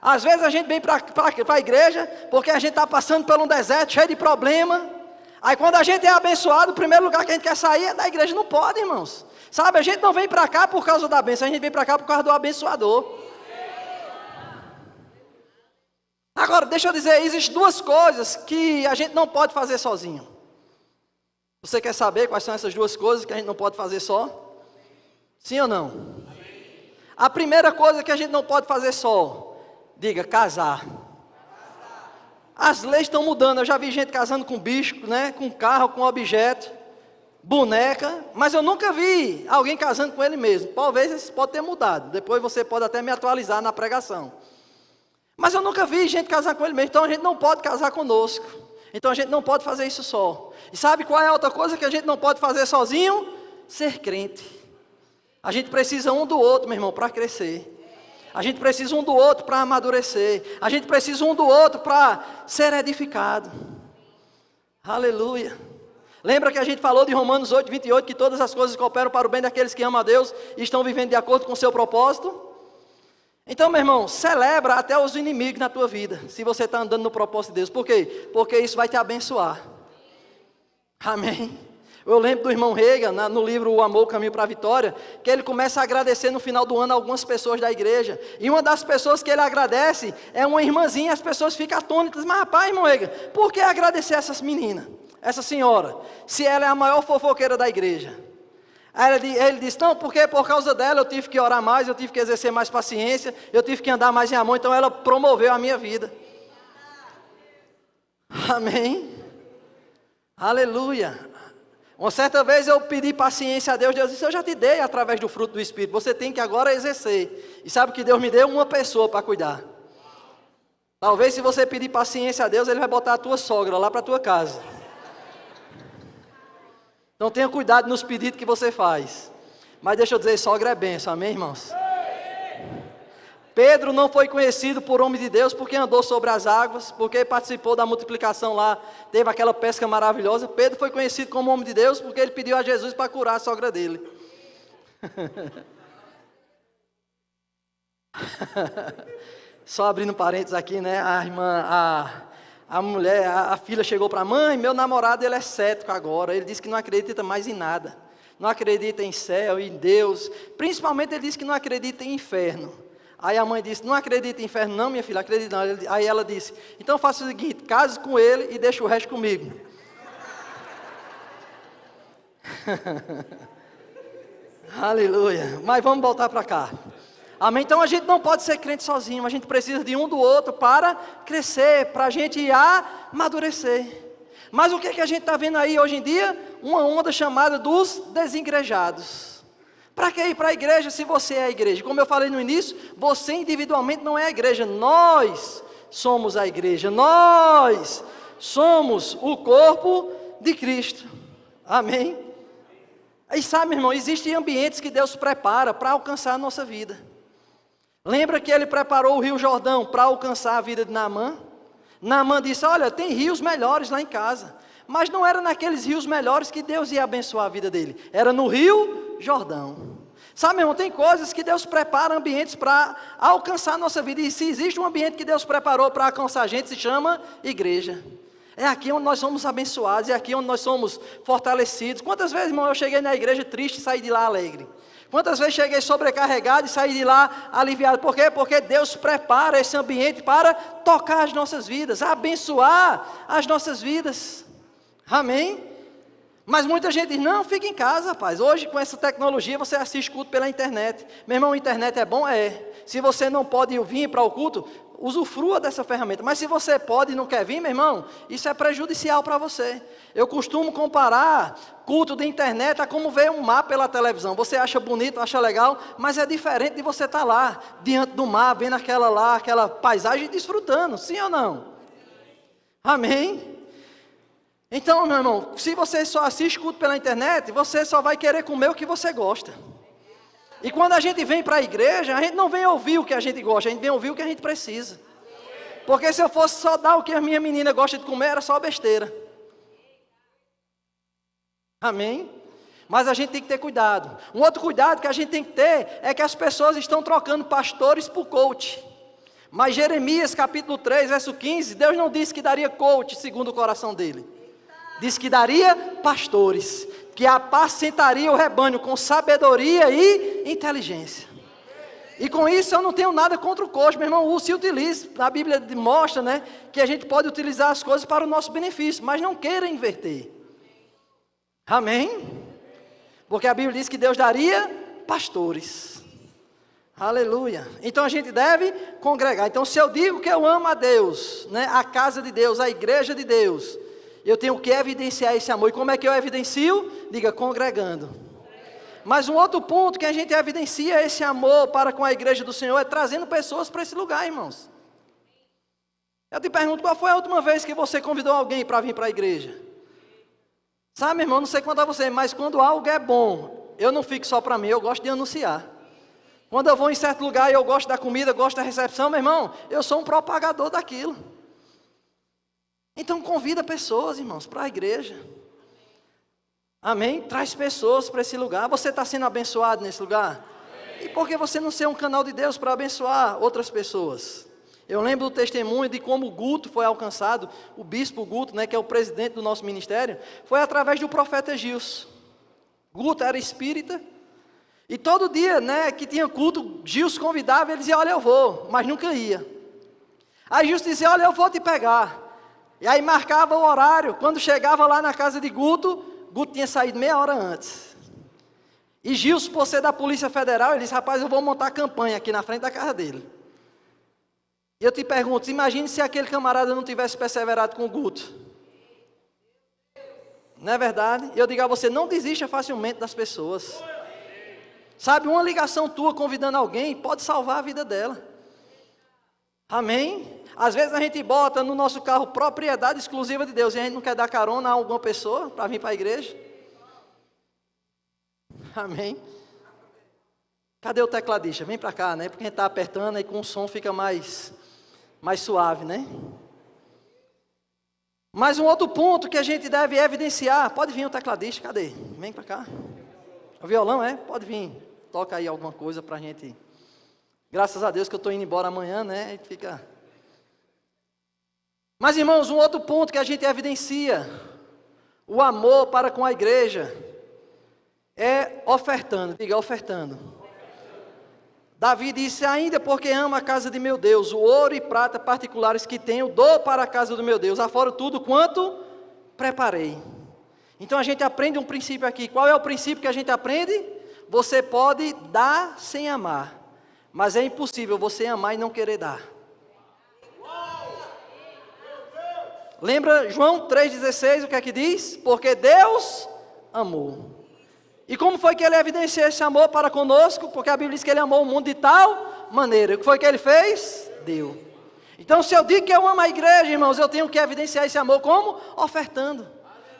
Às vezes a gente vem para a igreja, porque a gente está passando por um deserto cheio de problema. Aí quando a gente é abençoado, o primeiro lugar que a gente quer sair é da igreja. Não pode, irmãos. Sabe, a gente não vem para cá por causa da bênção, a gente vem para cá por causa do abençoador. Agora, deixa eu dizer, existem 2 coisas que a gente não pode fazer sozinho. Você quer saber quais são essas 2 coisas que a gente não pode fazer só? Sim ou não? A primeira coisa que a gente não pode fazer só, diga, casar. As leis estão mudando, eu já vi gente casando com bicho, né? Com carro, com objeto, boneca, mas eu nunca vi alguém casando com ele mesmo. Talvez isso pode ter mudado, depois você pode até me atualizar na pregação. Mas eu nunca vi gente casar com ele mesmo, então a gente não pode casar conosco. Então a gente não pode fazer isso só. E sabe qual é a outra coisa que a gente não pode fazer sozinho? Ser crente. A gente precisa um do outro, meu irmão, para crescer. A gente precisa um do outro para amadurecer. A gente precisa um do outro para ser edificado. Aleluia. Lembra que a gente falou de Romanos 8, 28, que todas as coisas cooperam para o bem daqueles que amam a Deus e estão vivendo de acordo com o seu propósito? Então, meu irmão, celebra até os inimigos na tua vida, se você está andando no propósito de Deus. Por quê? Porque isso vai te abençoar. Amém. Eu lembro do irmão Reagan, no livro O Amor, o Caminho para a Vitória, que ele começa a agradecer no final do ano algumas pessoas da igreja. E uma das pessoas que ele agradece é uma irmãzinha, as pessoas ficam atônitas. Mas rapaz, irmão Reagan, por que agradecer essas meninas? Essa senhora, se ela é a maior fofoqueira da igreja. Aí ele disse, não, porque por causa dela eu tive que orar mais, eu tive que exercer mais paciência, eu tive que andar mais em amor, então ela promoveu a minha vida. Amém. Aleluia. Uma certa vez eu pedi paciência a Deus, Deus disse, eu já te dei através do fruto do Espírito, você tem que agora exercer. E sabe que Deus me deu uma pessoa para cuidar. Talvez se você pedir paciência a Deus, Ele vai botar a tua sogra lá para a tua casa. Então tenha cuidado nos pedidos que você faz. Mas deixa eu dizer, sogra é bênção, amém, irmãos? Pedro não foi conhecido por homem de Deus porque andou sobre as águas, porque participou da multiplicação lá, teve aquela pesca maravilhosa. Pedro foi conhecido como homem de Deus porque ele pediu a Jesus para curar a sogra dele. Só abrindo parênteses aqui, né? A irmã, a mulher, a filha chegou para a mãe, meu namorado ele é cético agora, ele disse que não acredita mais em nada, não acredita em céu, em Deus, principalmente ele disse que não acredita em inferno. Aí a mãe disse, não acredita em inferno não, minha filha, acredita não. Aí ela disse, então faça o seguinte, case com ele e deixa o resto comigo. Aleluia, mas vamos voltar para cá. Amém? Então a gente não pode ser crente sozinho, a gente precisa de um do outro para crescer, para a gente amadurecer. Mas o que a gente está vendo aí hoje em dia? Uma onda chamada dos desigrejados. Para que ir para a igreja se você é a igreja? Como eu falei no início, você individualmente não é a igreja, nós somos a igreja, nós somos o corpo de Cristo. Amém? E sabe, irmão, existem ambientes que Deus prepara para alcançar a nossa vida. Lembra que Ele preparou o Rio Jordão para alcançar a vida de Naamã? Naamã disse, olha, tem rios melhores lá em casa. Mas não era naqueles rios melhores que Deus ia abençoar a vida dele. Era no Rio Jordão. Sabe, meu irmão, tem coisas que Deus prepara ambientes para alcançar a nossa vida. E se existe um ambiente que Deus preparou para alcançar a gente, se chama igreja. É aqui onde nós somos abençoados, é aqui onde nós somos fortalecidos. Quantas vezes, irmão, eu cheguei na igreja triste e saí de lá alegre? Quantas vezes cheguei sobrecarregado e saí de lá aliviado? Por quê? Porque Deus prepara esse ambiente para tocar as nossas vidas, abençoar as nossas vidas. Amém? Mas muita gente diz, não, fica em casa, rapaz. Hoje com essa tecnologia você assiste culto pela internet. Meu irmão, a internet é bom? É. Se você não pode vir para o culto, usufrua dessa ferramenta. Mas se você pode e não quer vir, meu irmão, isso é prejudicial para você. Eu costumo comparar culto de internet a como ver um mar pela televisão. Você acha bonito, acha legal, mas é diferente de você estar lá, diante do mar, vendo aquela paisagem e desfrutando. Sim ou não? Amém? Então, meu irmão, se você só assiste culto pela internet, você só vai querer comer o que você gosta. E quando a gente vem para a igreja, a gente não vem ouvir o que a gente gosta, a gente vem ouvir o que a gente precisa. Porque se eu fosse só dar o que a minha menina gosta de comer, era só besteira. Amém? Mas a gente tem que ter cuidado. Um outro cuidado que a gente tem que ter é que as pessoas estão trocando pastores por coach. Mas Jeremias capítulo 3, verso 15, Deus não disse que daria coach segundo o coração dele. Disse que daria pastores, que apacentaria o rebanho com sabedoria e inteligência. E com isso eu não tenho nada contra o coach, meu irmão, se utilize. A Bíblia mostra, né, que a gente pode utilizar as coisas para o nosso benefício, mas não queira inverter. Amém? Porque a Bíblia diz que Deus daria pastores. Aleluia. Então a gente deve congregar. Então se eu digo que eu amo a Deus, né, a casa de Deus, a igreja de Deus, eu tenho que evidenciar esse amor. E como é que eu evidencio? Diga, congregando. Mas um outro ponto que a gente evidencia esse amor para com a igreja do Senhor é trazendo pessoas para esse lugar, irmãos. Eu te pergunto, qual foi a última vez que você convidou alguém para vir para a igreja? Sabe, meu irmão, não sei quanto a você, mas quando algo é bom, eu não fico só para mim, eu gosto de anunciar. Quando eu vou em certo lugar e eu gosto da comida, gosto da recepção, meu irmão, eu sou um propagador daquilo. Então convida pessoas, irmãos, para a igreja. Amém? Traz pessoas para esse lugar. Você está sendo abençoado nesse lugar? E por que você não ser um canal de Deus para abençoar outras pessoas? Eu lembro do testemunho de como o Guto foi alcançado, o bispo Guto, né, que é o presidente do nosso ministério, foi através do profeta Gilson. Guto era espírita, e todo dia, né, que tinha culto, Gilson convidava, ele dizia, olha, eu vou, mas nunca ia. Aí Gilson dizia, olha, eu vou te pegar. E aí marcava o horário, quando chegava lá na casa de Guto, Guto tinha saído meia hora antes. E Gilson, por ser da Polícia Federal, ele disse, rapaz, eu vou montar campanha aqui na frente da casa dele. E eu te pergunto, imagine se aquele camarada não tivesse perseverado com o Guto. Não é verdade? Eu digo a você, não desista facilmente das pessoas. Sabe, uma ligação tua convidando alguém pode salvar a vida dela. Amém? Às vezes a gente bota no nosso carro propriedade exclusiva de Deus e a gente não quer dar carona a alguma pessoa para vir para a igreja. Amém? Cadê o tecladista? Vem para cá, né? Porque a gente está apertando e com o som fica mais suave, né? Mas um outro ponto que a gente deve evidenciar, pode vir o tecladista, cadê? Vem para cá. O violão, pode vir, toca aí alguma coisa para a gente. Graças a Deus que eu estou indo embora amanhã, né? Fica. Mas irmãos, um outro ponto que a gente evidencia, o amor para com a igreja, é ofertando, diga ofertando. Davi disse, ainda porque amo a casa de meu Deus, o ouro e prata particulares que tenho, dou para a casa do meu Deus, afora tudo quanto preparei. Então a gente aprende um princípio aqui. Qual é o princípio que a gente aprende? Você pode dar sem amar, mas é impossível você amar e não querer dar. Lembra João 3,16, o que é que diz? Porque Deus amou. E como foi que ele evidenciou esse amor para conosco? Porque a Bíblia diz que ele amou o mundo de tal maneira. O que foi que ele fez? Deu. Então se eu digo que eu amo a igreja, irmãos, eu tenho que evidenciar esse amor como? Ofertando,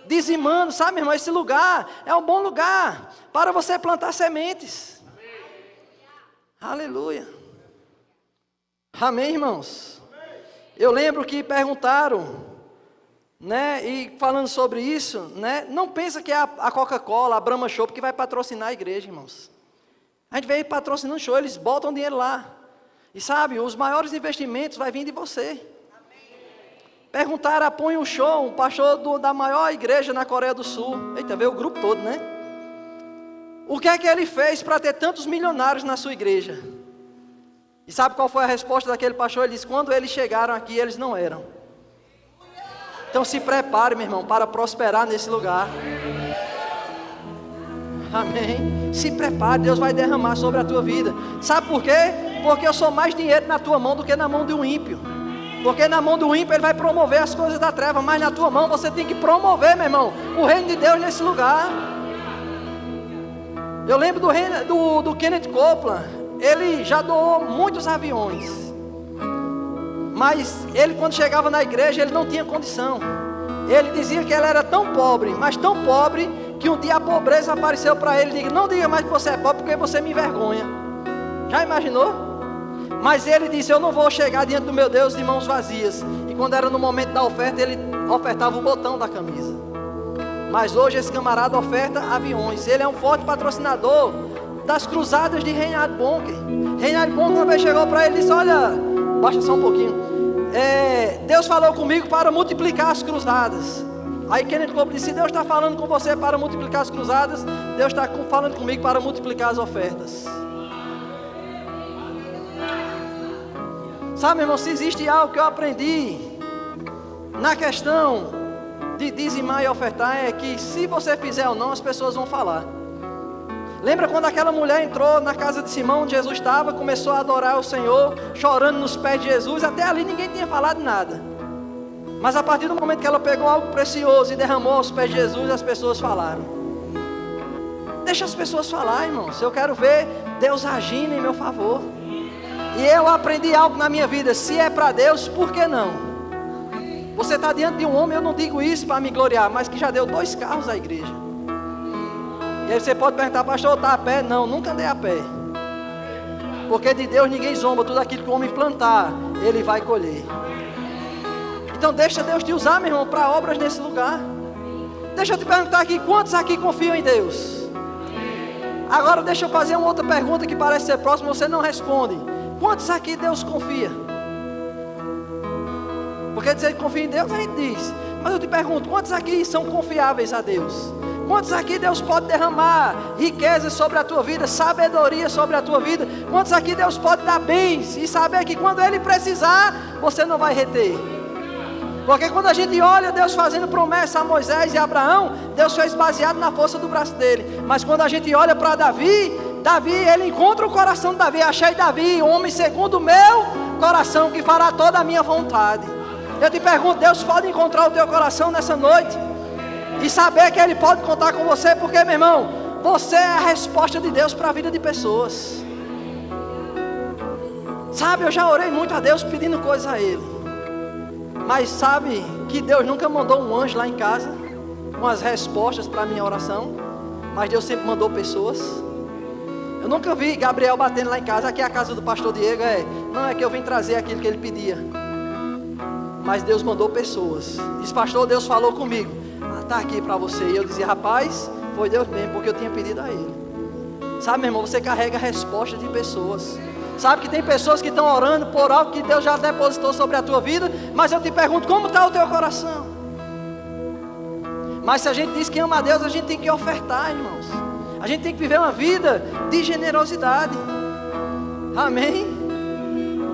dizimando, sabe, irmão, esse lugar é um bom lugar para você plantar sementes. Aleluia. Amém, irmãos? Eu lembro que perguntaram, né, e falando sobre isso, né, não pensa que é a Coca-Cola, a Brahma Chopp que vai patrocinar a igreja, irmãos. A gente veio patrocinando show, eles botam dinheiro lá. E sabe, os maiores investimentos vai vir de você. Perguntaram a Põe um Show, um pastor da maior igreja na Coreia do Sul. Eita, veio o grupo todo, né? O que é que ele fez para ter tantos milionários na sua igreja? E sabe qual foi a resposta daquele pastor? Ele disse, quando eles chegaram aqui, eles não eram. Então se prepare, meu irmão, para prosperar nesse lugar. Amém? Se prepare, Deus vai derramar sobre a tua vida. Sabe por quê? Porque eu sou mais dinheiro na tua mão do que na mão de um ímpio. Porque na mão do ímpio ele vai promover as coisas da treva, mas na tua mão você tem que promover, meu irmão, o reino de Deus nesse lugar. Eu lembro do Kenneth Copeland. Ele já doou muitos aviões. Mas ele, quando chegava na igreja, ele não tinha condição. Ele dizia que ele era tão pobre, mas tão pobre, que um dia a pobreza apareceu para ele e disse, não diga mais que você é pobre, porque você me envergonha. Já imaginou? Mas ele disse, eu não vou chegar diante do meu Deus de mãos vazias. E quando era no momento da oferta, ele ofertava o botão da camisa. Mas hoje esse camarada oferta aviões. Ele é um forte patrocinador das cruzadas de Reinhard Bonke. Reinhard Bonke uma vez chegou para ele e disse, olha, baixa só um pouquinho. Deus falou comigo para multiplicar as cruzadas. Aí Kenneth Copeland disse, se Deus está falando com você para multiplicar as cruzadas, Deus está falando comigo para multiplicar as ofertas. Sabe, irmão, se existe algo que eu aprendi na questão de dizimar e ofertar, é que se você fizer ou não, as pessoas vão falar. Lembra quando aquela mulher entrou na casa de Simão, onde Jesus estava, começou a adorar o Senhor, chorando nos pés de Jesus, até ali ninguém tinha falado nada. Mas a partir do momento que ela pegou algo precioso e derramou aos pés de Jesus, as pessoas falaram. Deixa as pessoas falar, irmãos. Eu quero ver Deus agindo em meu favor. E eu aprendi algo na minha vida. Se é para Deus, por que não? Você está diante de um homem, eu não digo isso para me gloriar, mas que já deu 2 carros à igreja. E aí você pode perguntar, pastor, está a pé? Não, nunca andei a pé. Porque de Deus ninguém zomba. Tudo aquilo que o homem plantar, ele vai colher. Então deixa Deus te usar, meu irmão, para obras nesse lugar. Deixa eu te perguntar aqui, quantos aqui confiam em Deus? Agora deixa eu fazer uma outra pergunta que parece ser próxima, você não responde. Quantos aqui Deus confia? Porque dizer que confia em Deus a gente diz, mas eu te pergunto, quantos aqui são confiáveis a Deus? Quantos aqui Deus pode derramar riqueza sobre a tua vida, sabedoria sobre a tua vida? Quantos aqui Deus pode dar bens e saber que quando Ele precisar, você não vai reter? Porque quando a gente olha Deus fazendo promessa a Moisés e a Abraão, Deus fez baseado na força do braço dele. Mas quando a gente olha para Davi, ele encontra o coração de Davi. Achei Davi, homem segundo o meu coração, que fará toda a minha vontade. Eu te pergunto, Deus pode encontrar o teu coração nessa noite? E saber que Ele pode contar com você, porque, meu irmão, você é a resposta de Deus para a vida de pessoas. Sabe, eu já orei muito a Deus pedindo coisas a Ele. Mas sabe que Deus nunca mandou um anjo lá em casa com as respostas para a minha oração. Mas Deus sempre mandou pessoas. Eu nunca vi Gabriel batendo lá em casa. Aqui é a casa do pastor Diego. Não é que eu vim trazer aquilo que ele pedia. Mas Deus mandou pessoas. Diz, pastor, Deus falou comigo. Está aqui para você. E eu dizia, rapaz, foi Deus mesmo, porque eu tinha pedido a Ele. Sabe, meu irmão, você carrega a resposta de pessoas. Sabe que tem pessoas que estão orando por algo que Deus já depositou sobre a tua vida. Mas eu te pergunto, como está o teu coração? Mas se a gente diz que ama a Deus, a gente tem que ofertar, irmãos. A gente tem que viver uma vida de generosidade. Amém?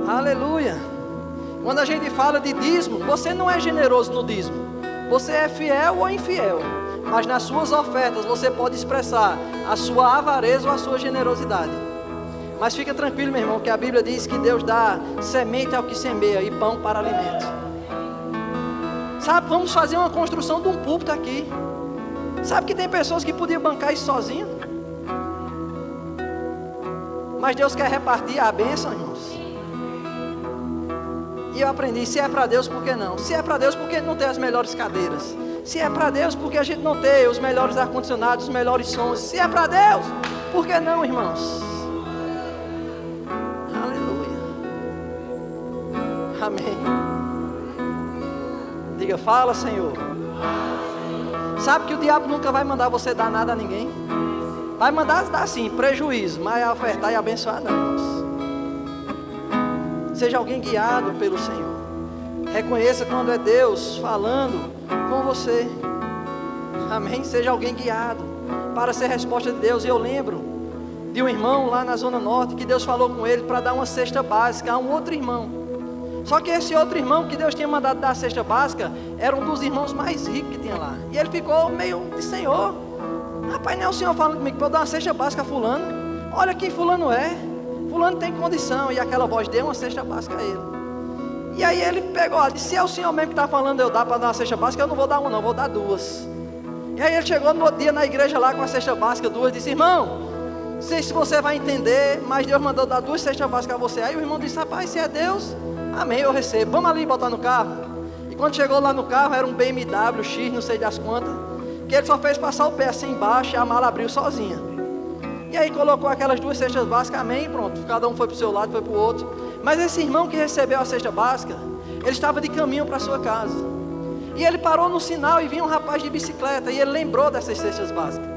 Aleluia. Quando a gente fala de dízimo, você não é generoso no dízimo. Você é fiel ou infiel. Mas nas suas ofertas você pode expressar a sua avareza ou a sua generosidade. Mas fica tranquilo, meu irmão, que a Bíblia diz que Deus dá semente ao que semeia e pão para alimento. Sabe, vamos fazer uma construção de um púlpito aqui. Sabe que tem pessoas que podiam bancar isso sozinho? Mas Deus quer repartir a bênção, irmãos. E eu aprendi, se é para Deus, por que não? Se é para Deus, por que não tem as melhores cadeiras? Se é para Deus, por que a gente não tem os melhores ar-condicionados, os melhores sons? Se é para Deus, por que não, irmãos? Amém. Diga, fala, Senhor. Sabe que o diabo nunca vai mandar você dar nada a ninguém. Vai mandar dar sim, prejuízo, mas ofertar e abençoar não, irmãos. Seja alguém guiado pelo Senhor. Reconheça quando é Deus falando com você. Amém. Seja alguém guiado para ser resposta de Deus. E eu lembro de um irmão lá na Zona Norte que Deus falou com ele para dar uma cesta básica a um outro irmão. Só que esse outro irmão que Deus tinha mandado dar a cesta básica era um dos irmãos mais ricos que tinha lá. E ele ficou meio de Senhor. Rapaz, não é o Senhor falando comigo para eu dar uma cesta básica a fulano? Olha quem fulano é. Fulano tem condição. E aquela voz deu uma cesta básica a ele. E aí ele pegou, disse, se é o Senhor mesmo que está falando eu dar para dar uma cesta básica, eu não vou dar uma não, vou dar duas. E aí ele chegou no outro dia na igreja lá com a cesta básica, duas, disse, irmão, não sei se você vai entender, mas Deus mandou dar duas cestas básicas a você. Aí o irmão disse, rapaz, se é Deus, amém, eu recebo, vamos ali botar no carro. E quando chegou lá no carro, era um BMW X, não sei das quantas, que ele só fez passar o pé assim embaixo e a mala abriu sozinha. E aí colocou aquelas duas cestas básicas, amém, pronto, cada um foi para o seu lado, foi para o outro. Mas esse irmão que recebeu a cesta básica, ele estava de caminho para a sua casa. E ele parou no sinal e vinha um rapaz de bicicleta, e ele lembrou dessas cestas básicas.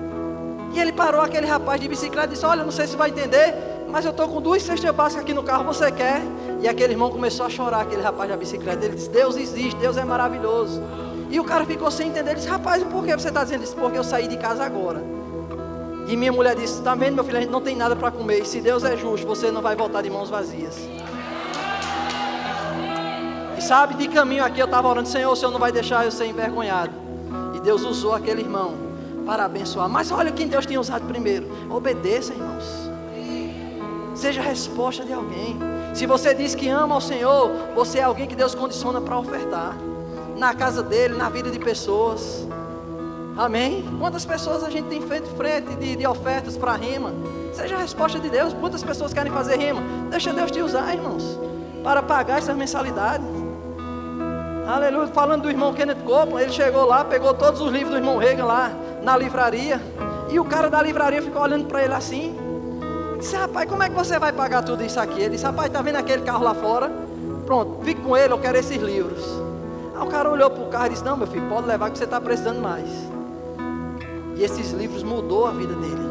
E ele parou aquele rapaz de bicicleta e disse, olha, não sei se vai entender, mas eu estou com duas cestas básicas aqui no carro, você quer? E aquele irmão começou a chorar, aquele rapaz da bicicleta. Ele disse, Deus existe, Deus é maravilhoso. E o cara ficou sem entender, ele disse, rapaz, por que você está dizendo isso? Porque eu saí de casa agora. E minha mulher disse, tá vendo, meu filho, a gente não tem nada para comer, e se Deus é justo, você não vai voltar de mãos vazias. E sabe, de caminho aqui eu estava orando, Senhor, o Senhor não vai deixar eu ser envergonhado. E Deus usou aquele irmão para abençoar. Mas olha quem Deus tinha usado primeiro. Obedeça, irmãos. Seja a resposta de alguém. Se você diz que ama ao Senhor, você é alguém que Deus condiciona para ofertar. Na casa dele, na vida de pessoas. Amém? Quantas pessoas a gente tem feito frente de ofertas para rema? Seja a resposta de Deus. Quantas pessoas querem fazer rema? Deixa Deus te usar, irmãos, para pagar essas mensalidades. Aleluia. Falando do irmão Kenneth Copeland, ele chegou lá, pegou todos os livros do irmão Reagan lá na livraria, e o cara da livraria ficou olhando para ele assim, disse, rapaz, como é que você vai pagar tudo isso aqui? Ele disse, rapaz, tá vendo aquele carro lá fora? Pronto, fique com ele, eu quero esses livros. Aí o cara olhou para o carro e disse: não, meu filho, pode levar que você está precisando mais. E esses livros mudou a vida dele.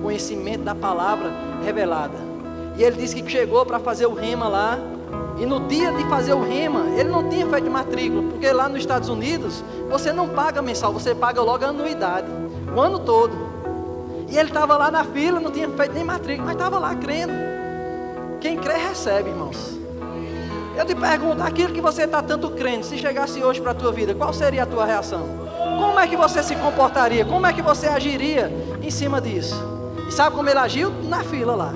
Conhecimento da palavra revelada. E ele disse que chegou para fazer o rema lá. E no dia de fazer o rema, ele não tinha feito matrícula, porque lá nos Estados Unidos, você não paga mensal, você paga logo a anuidade, o ano todo. E ele estava lá na fila, não tinha feito nem matrícula, mas estava lá crendo. Quem crê recebe, irmãos. Eu te pergunto, aquilo que você está tanto crendo, se chegasse hoje para a tua vida, qual seria a tua reação? Como é que você se comportaria? Como é que você agiria em cima disso? E sabe como ele agiu? Na fila lá.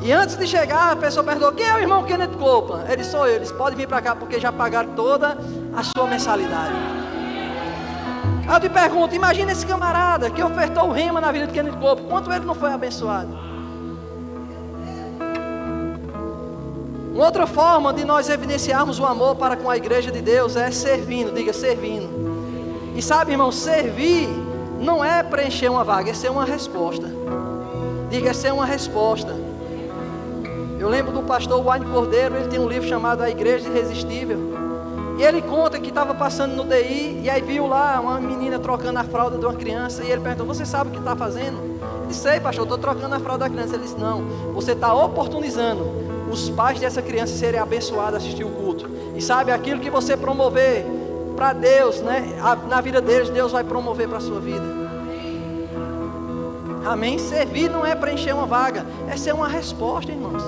E antes de chegar, a pessoa perguntou: quem é o irmão Kenneth Copeland? Ele: sou eu. Eles podem vir para cá porque já pagaram toda a sua mensalidade. Aí eu te pergunto, imagina esse camarada que ofertou o rema na vida de Kenneth Copeland, quanto ele não foi abençoado? Uma outra forma de nós evidenciarmos o amor para com a igreja de Deus é servindo. Diga: servindo. E sabe, irmão, servir não é preencher uma vaga, é ser uma resposta. Diga: é ser uma resposta. Eu lembro do pastor Wayne Cordeiro, ele tem um livro chamado A Igreja Irresistível. E ele conta que estava passando no DI, e aí viu lá uma menina trocando a fralda de uma criança, e ele perguntou: você sabe o que está fazendo? Ele disse: sei, pastor, eu estou trocando a fralda da criança. Ele disse: não, você está oportunizando os pais dessa criança serem abençoados a assistir o culto. E sabe, aquilo que você promover para Deus, né, na vida deles, Deus vai promover para a sua vida. Amém? Servir não é preencher uma vaga, é ser uma resposta, irmãos.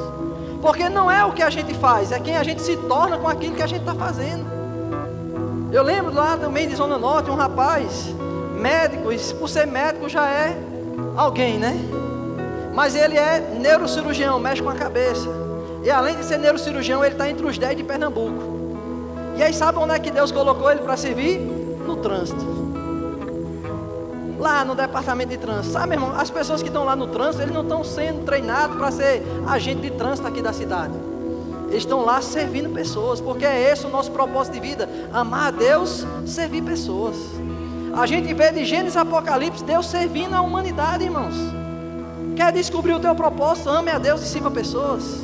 Porque não é o que a gente faz, é quem a gente se torna com aquilo que a gente está fazendo. Eu lembro lá também de Zona Norte, um rapaz, médico, e por ser médico já é alguém, né? Mas ele é neurocirurgião, mexe com a cabeça. E além de ser neurocirurgião, ele está entre os 10 de Pernambuco. E aí sabe onde é que Deus colocou ele para servir? No trânsito. Lá no departamento de trânsito. Sabe, irmão, as pessoas que estão lá no trânsito, eles não estão sendo treinados para ser agente de trânsito aqui da cidade. Eles estão lá servindo pessoas, porque é esse o nosso propósito de vida: amar a Deus, servir pessoas. A gente vê de Gênesis a Apocalipse Deus servindo a humanidade, irmãos. Quer descobrir o teu propósito? Ame a Deus e sirva pessoas.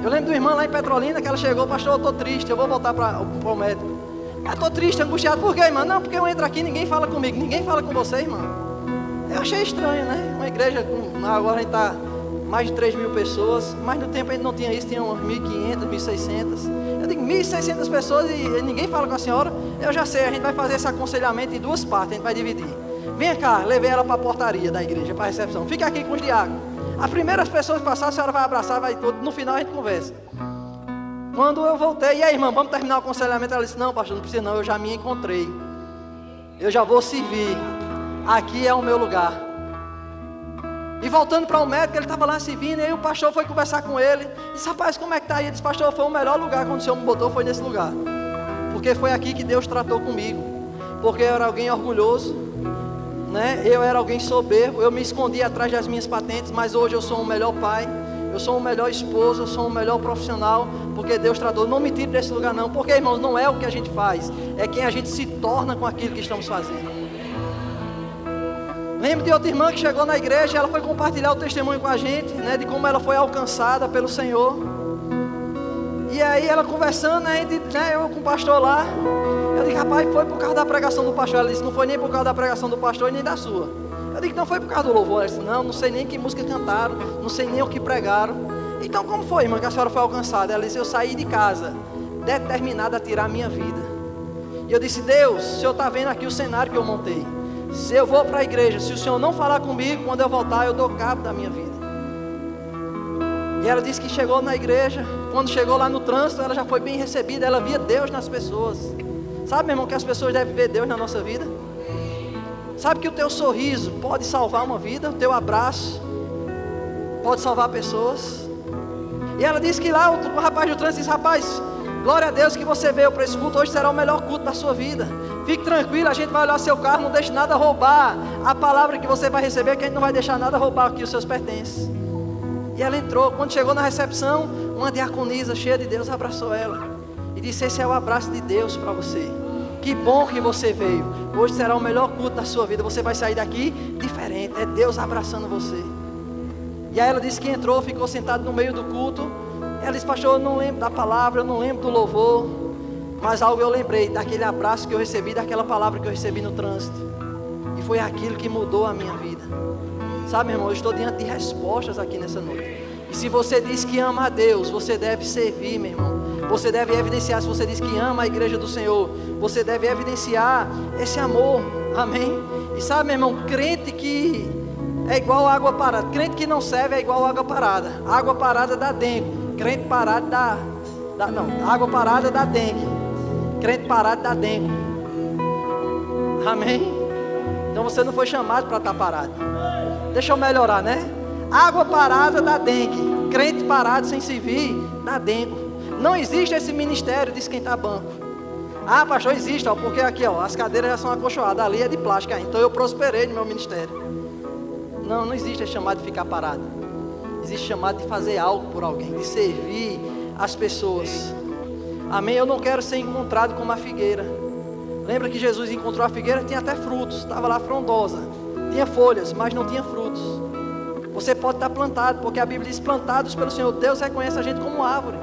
Eu lembro do irmão lá em Petrolina, que ela chegou: pastor, eu estou triste, eu vou voltar para o médico. Eu estou triste, angustiado. Por quê, irmão? Não, porque eu entro aqui e ninguém fala comigo. Ninguém fala com você, irmão. Eu achei estranho, né? Uma igreja, agora a gente está mais de 3 mil pessoas. Mas no tempo a gente não tinha isso, tinha umas 1.500, 1.600. Eu digo: 1.600 pessoas e ninguém fala com a senhora. Eu já sei, a gente vai fazer esse aconselhamento em 2 partes, a gente vai dividir. Venha cá, levei ela para a portaria da igreja, para a recepção. Fica aqui com os diáconos. As primeiras pessoas que passar, a senhora vai abraçar, vai todo. No final a gente conversa. Quando eu voltei: e aí, irmão, vamos terminar o aconselhamento? Ela disse: não, pastor, não precisa não, eu já me encontrei. Eu já vou servir. Aqui é o meu lugar. E voltando para o médico, ele estava lá servindo, e aí o pastor foi conversar com ele. E disse: rapaz, como é que está aí? Ele disse: pastor, foi o melhor lugar quando o senhor me botou, foi nesse lugar. Porque foi aqui que Deus tratou comigo. Porque eu era alguém orgulhoso, né? Eu era alguém soberbo, eu me escondi atrás das minhas patentes, mas hoje eu sou o melhor pai. Eu sou o melhor esposo, eu sou o melhor profissional, porque Deus tratou. Não me tire desse lugar não, porque, irmãos, não é o que a gente faz, é quem a gente se torna com aquilo que estamos fazendo. Lembro de outra irmã que chegou na igreja, ela foi compartilhar o testemunho com a gente, né, de como ela foi alcançada pelo Senhor. E aí ela conversando, né, eu com o pastor lá, eu disse: rapaz, foi por causa da pregação do pastor. Ela disse: não foi nem por causa da pregação do pastor e nem da sua. Eu digo: não foi por causa do louvor. Ela disse: não sei nem que música cantaram, não sei nem o que pregaram. Então como foi, irmã, que a senhora foi alcançada? Ela disse: eu saí de casa determinada a tirar a minha vida. E eu disse: Deus, o Senhor está vendo aqui o cenário que eu montei. Se eu vou para a igreja, se o Senhor não falar comigo, quando eu voltar eu dou cabo da minha vida. E ela disse que chegou na igreja, quando chegou lá no trânsito, ela já foi bem recebida, ela via Deus nas pessoas. Sabe, meu irmão, que as pessoas devem ver Deus na nossa vida? Sabe que o teu sorriso pode salvar uma vida, o teu abraço pode salvar pessoas. E ela disse que lá o rapaz do trânsito disse: rapaz, glória a Deus que você veio para esse culto, hoje será o melhor culto da sua vida. Fique tranquilo, a gente vai olhar seu carro, não deixe nada roubar a palavra que você vai receber, que a gente não vai deixar nada roubar aqui os seus pertences. E ela entrou, quando chegou na recepção, uma diaconisa cheia de Deus abraçou ela e disse: esse é o abraço de Deus para você. Que bom que você veio. Hoje será o melhor culto da sua vida. Você vai sair daqui diferente. É Deus abraçando você. E aí ela disse que entrou, ficou sentada no meio do culto. Ela disse: pastor, eu não lembro da palavra, eu não lembro do louvor. Mas algo eu lembrei daquele abraço que eu recebi, daquela palavra que eu recebi no trânsito. E foi aquilo que mudou a minha vida. Sabe, meu irmão, eu estou diante de respostas aqui nessa noite. E se você diz que ama a Deus, você deve servir, meu irmão. Você deve evidenciar, se você diz que ama a igreja do Senhor, você deve evidenciar esse amor. Amém? E sabe, meu irmão, crente que é igual água parada. Crente que não serve é igual água parada. Água parada dá dengue. Crente parado dá água parada dá dengue. Crente parado dá dengue. Amém? Então você não foi chamado para estar parado. Deixa eu melhorar, né? Água parada dá dengue. Crente parado sem servir dá dengue. Não existe esse ministério de esquentar banco. Ah, pastor, existe, ó, porque aqui, ó, as cadeiras já são acolchoadas, ali é de plástico, então eu prosperei no meu ministério. Não existe esse chamado de ficar parado. Existe chamado de fazer algo por alguém, de servir as pessoas. Amém? Eu não quero ser encontrado como a figueira. Lembra que Jesus encontrou a figueira? Tinha até frutos, estava lá frondosa. Tinha folhas, mas não tinha frutos. Você pode estar plantado, porque a Bíblia diz: plantados pelo Senhor. Deus reconhece a gente como árvore.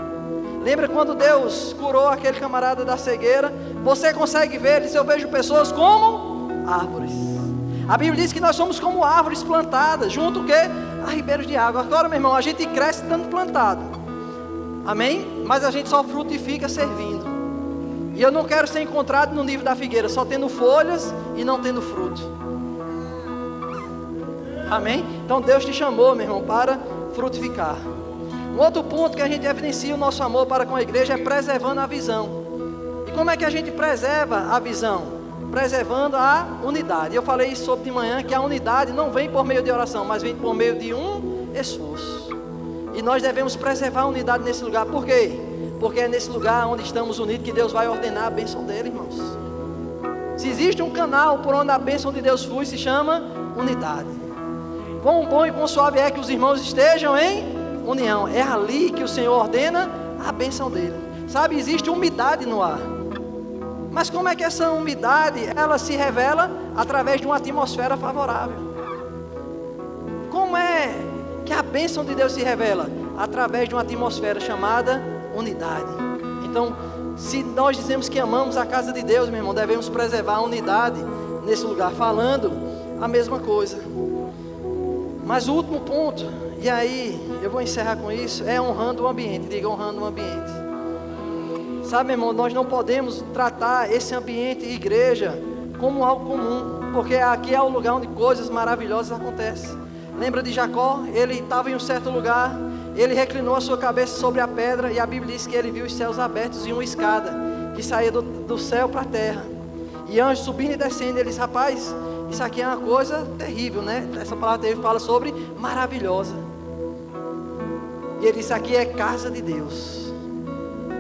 Lembra quando Deus curou aquele camarada da cegueira? Você consegue ver, ele disse: eu vejo pessoas como árvores. A Bíblia diz que nós somos como árvores plantadas, junto o quê? A ribeiros de água. Agora, meu irmão, a gente cresce estando plantado. Amém? Mas a gente só frutifica servindo. E eu não quero ser encontrado no nível da figueira, só tendo folhas e não tendo fruto. Amém? Então Deus te chamou, meu irmão, para frutificar. Um outro ponto que a gente evidencia o nosso amor para com a igreja é preservando a visão. E como é que a gente preserva a visão? Preservando a unidade. Eu falei isso sobre de manhã, que a unidade não vem por meio de oração, mas vem por meio de um esforço. E nós devemos preservar a unidade nesse lugar. Por quê? Porque é nesse lugar onde estamos unidos que Deus vai ordenar a bênção dele, irmãos. Se existe um canal por onde a bênção de Deus flui, se chama unidade. Quão bom e quão suave é que os irmãos estejam em união. É ali que o Senhor ordena a bênção dele. Sabe, existe umidade no ar. Mas como é que essa umidade, ela se revela? Através de uma atmosfera favorável. Como é que a bênção de Deus se revela? Através de uma atmosfera chamada unidade. Então, se nós dizemos que amamos a casa de Deus, meu irmão, devemos preservar a unidade nesse lugar, falando a mesma coisa. Mas o último ponto, e aí eu vou encerrar com isso, é honrando o ambiente. Diga: honrando o ambiente. Sabe, meu irmão, nós não podemos tratar esse ambiente, igreja, como algo comum, porque aqui é o lugar onde coisas maravilhosas acontecem. Lembra de Jacó? Ele estava em um certo lugar, ele reclinou a sua cabeça sobre a pedra, e a Bíblia diz que ele viu os céus abertos e uma escada que saía do céu para a terra, e anjos subindo e descendo. Ele disse: rapaz, isso aqui é uma coisa terrível, né? Essa palavra terrível fala sobre maravilhosa. E ele disse: aqui é casa de Deus,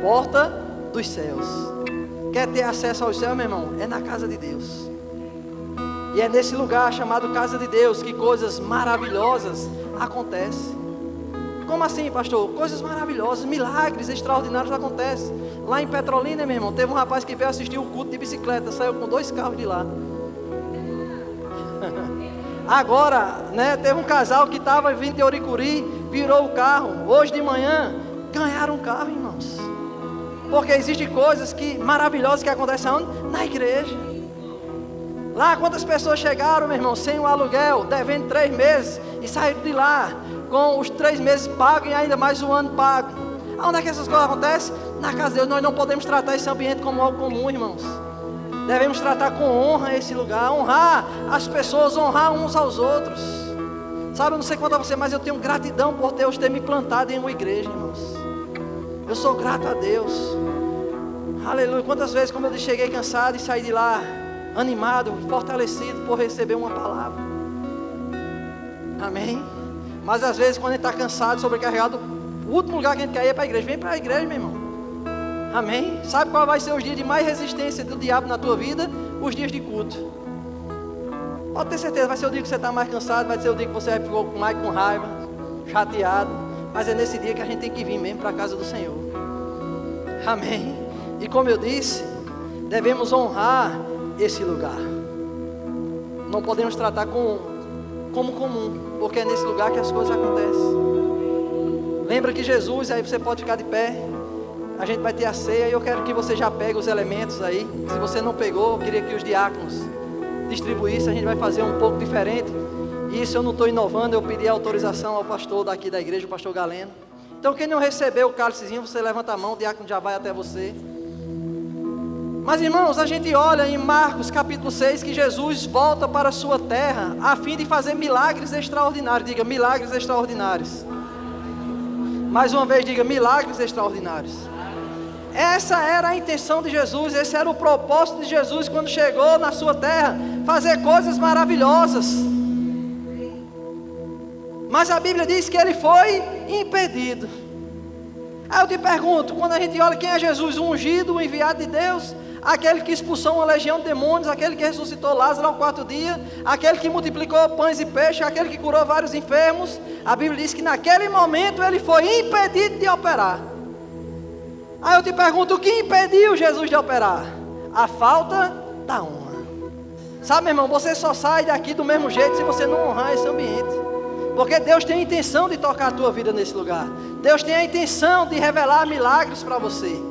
porta dos céus. Quer ter acesso ao céu, meu irmão? É na casa de Deus. E é nesse lugar chamado casa de Deus que coisas maravilhosas acontecem. Como assim, pastor? Coisas maravilhosas, milagres extraordinários acontecem. Lá em Petrolina, meu irmão, teve um rapaz que veio assistir o culto de bicicleta, saiu com 2 carros de lá. Agora, né, teve um casal que estava vindo de Oricuri, virou o carro. Hoje de manhã ganharam um carro, irmãos. Porque existem coisas maravilhosas que acontecem onde? Na igreja. Lá quantas pessoas chegaram, meu irmão, sem o aluguel, devendo 3 meses, e saíram de lá com os 3 meses pagos e ainda mais o ano pago. Onde é que essas coisas acontecem? Na casa de Deus. Nós não podemos tratar esse ambiente como algo comum, irmãos. Devemos tratar com honra esse lugar, honrar as pessoas, honrar uns aos outros. Sabe, eu não sei quanto a você, mas eu tenho gratidão por Deus ter me plantado em uma igreja, irmãos. Eu sou grato a Deus. Aleluia. Quantas vezes, como eu cheguei cansado e saí de lá animado, fortalecido por receber uma palavra. Amém. Mas às vezes, quando a gente está cansado, sobrecarregado, o último lugar que a gente quer ir é para a igreja. Vem para a igreja, meu irmão. Amém. Sabe qual vai ser os dias de mais resistência do diabo na tua vida? Os dias de culto. Pode ter certeza, vai ser o dia que você está mais cansado, vai ser o dia que você ficou mais com raiva, chateado. Mas é nesse dia que a gente tem que vir mesmo para a casa do Senhor. Amém. E como eu disse, devemos honrar esse lugar. Não podemos tratar como comum, porque é nesse lugar que as coisas acontecem. Lembra que Jesus, aí você pode ficar de pé. a gente vai ter a ceia e eu quero que você já pegue os elementos aí. Se você não pegou, eu queria que os diáconos distribuíssem. A gente vai fazer um pouco diferente. E isso eu não estou inovando, eu pedi autorização ao pastor daqui da igreja, o pastor Galeno. Então quem não recebeu o cálicezinho, você levanta a mão, o diácono já vai até você. Mas irmãos, a gente olha em Marcos capítulo 6 que Jesus volta para a sua terra a fim de fazer milagres extraordinários. Diga, milagres extraordinários. Mais uma vez, diga, milagres extraordinários. Essa era a intenção de Jesus, esse era o propósito de Jesus quando chegou na sua terra, fazer coisas maravilhosas. Mas a Bíblia diz que ele foi impedido. Aí eu te pergunto, quando a gente olha quem é Jesus, o ungido, o enviado de Deus, aquele que expulsou uma legião de demônios, aquele que ressuscitou Lázaro ao 4º dia, aquele que multiplicou pães e peixes, aquele que curou vários enfermos, a Bíblia diz que naquele momento ele foi impedido de operar. Aí eu te pergunto, o que impediu Jesus de operar? A falta da honra. Sabe, meu irmão, você só sai daqui do mesmo jeito se você não honrar esse ambiente. Porque Deus tem a intenção de tocar a tua vida nesse lugar. Deus tem a intenção de revelar milagres para você.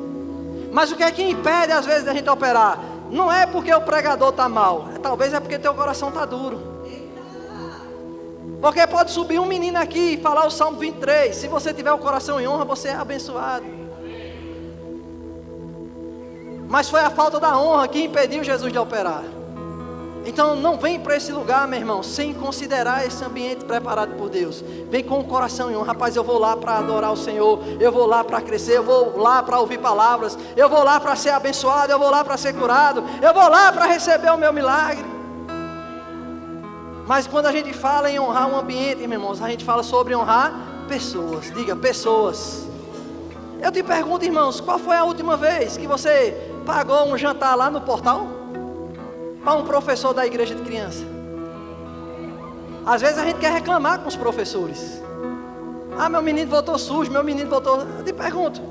Mas o que é que impede às vezes da gente operar? Não é porque o pregador está mal. Talvez é porque teu coração está duro. Porque pode subir um menino aqui e falar o Salmo 23. Se você tiver o coração em honra, você é abençoado. Mas foi a falta da honra que impediu Jesus de operar. Então não vem para esse lugar, meu irmão, sem considerar esse ambiente preparado por Deus. Vem com o coração em honra. Rapaz, eu vou lá para adorar o Senhor, eu vou lá para crescer, eu vou lá para ouvir palavras, eu vou lá para ser abençoado, eu vou lá para ser curado, eu vou lá para receber o meu milagre. Mas quando a gente fala em honrar um ambiente, meus irmãos, a gente fala sobre honrar pessoas. Diga, pessoas. Eu te pergunto, irmãos, qual foi a última vez que você pagou um jantar lá no portal? Para um professor da igreja de criança. Às vezes a gente quer reclamar com os professores. Ah, meu menino voltou sujo, meu menino voltou... Eu te pergunto,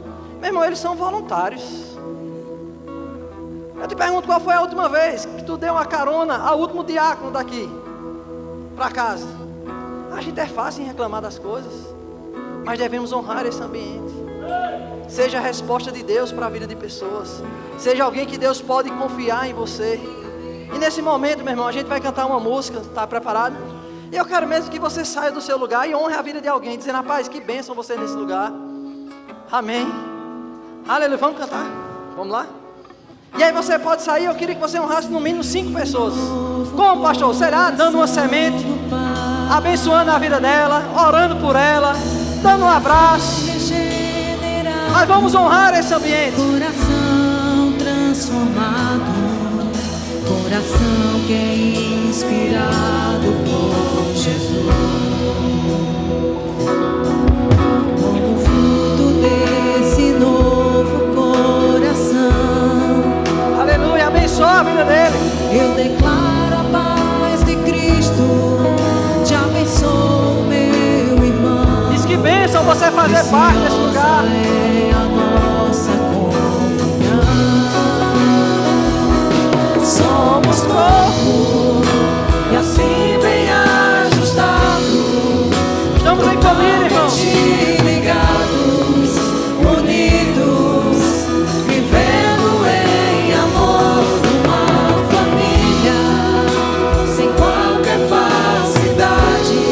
meu irmão, eles são voluntários. Eu te pergunto, qual foi a última vez que tu deu uma carona ao último diácono daqui para casa? A gente é fácil em reclamar das coisas, mas devemos honrar esse ambiente. Seja a resposta de Deus para a vida de pessoas. Seja alguém que Deus pode confiar em você. E nesse momento, meu irmão, a gente vai cantar uma música. Está preparado? E eu quero mesmo que você saia do seu lugar e honre a vida de alguém, dizendo, rapaz, que bênção você nesse lugar. Amém. Aleluia, vamos cantar? Vamos lá? E aí você pode sair, eu queria que você honrasse no mínimo 5 pessoas. Como, pastor? Será? Dando uma semente, abençoando a vida dela, orando por ela, dando um abraço. Mas vamos honrar esse ambiente. Coração transformado, coração que é inspirado por Jesus, como fruto desse novo coração. Aleluia, abençoa a vida dele. Eu declaro a paz de Cristo, te abençoo, meu irmão. Diz que bênção você fazer parte desse lugar. É a nossa comunhão. Somos corpo e assim bem ajustado. Estamos em família, irmão. Ligados, unidos, vivendo em amor, uma família sem qualquer falsidade,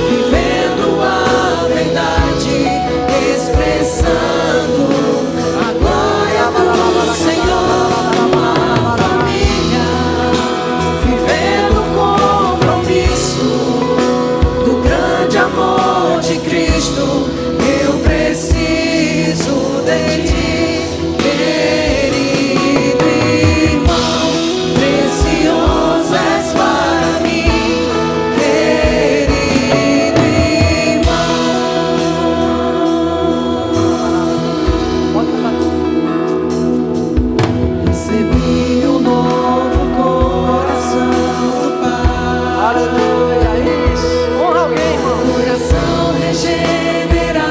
vivendo a verdade, expressando a glória do Senhor. Uma família vivendo o compromisso do grande amor de Cristo. Eu preciso de ti, querido irmão, precioso és para mim, querido irmão. Pode cantar. Recebi um novo coração do Pai. Aleluia, isso. Honra alguém, irmão. Coração regenerado,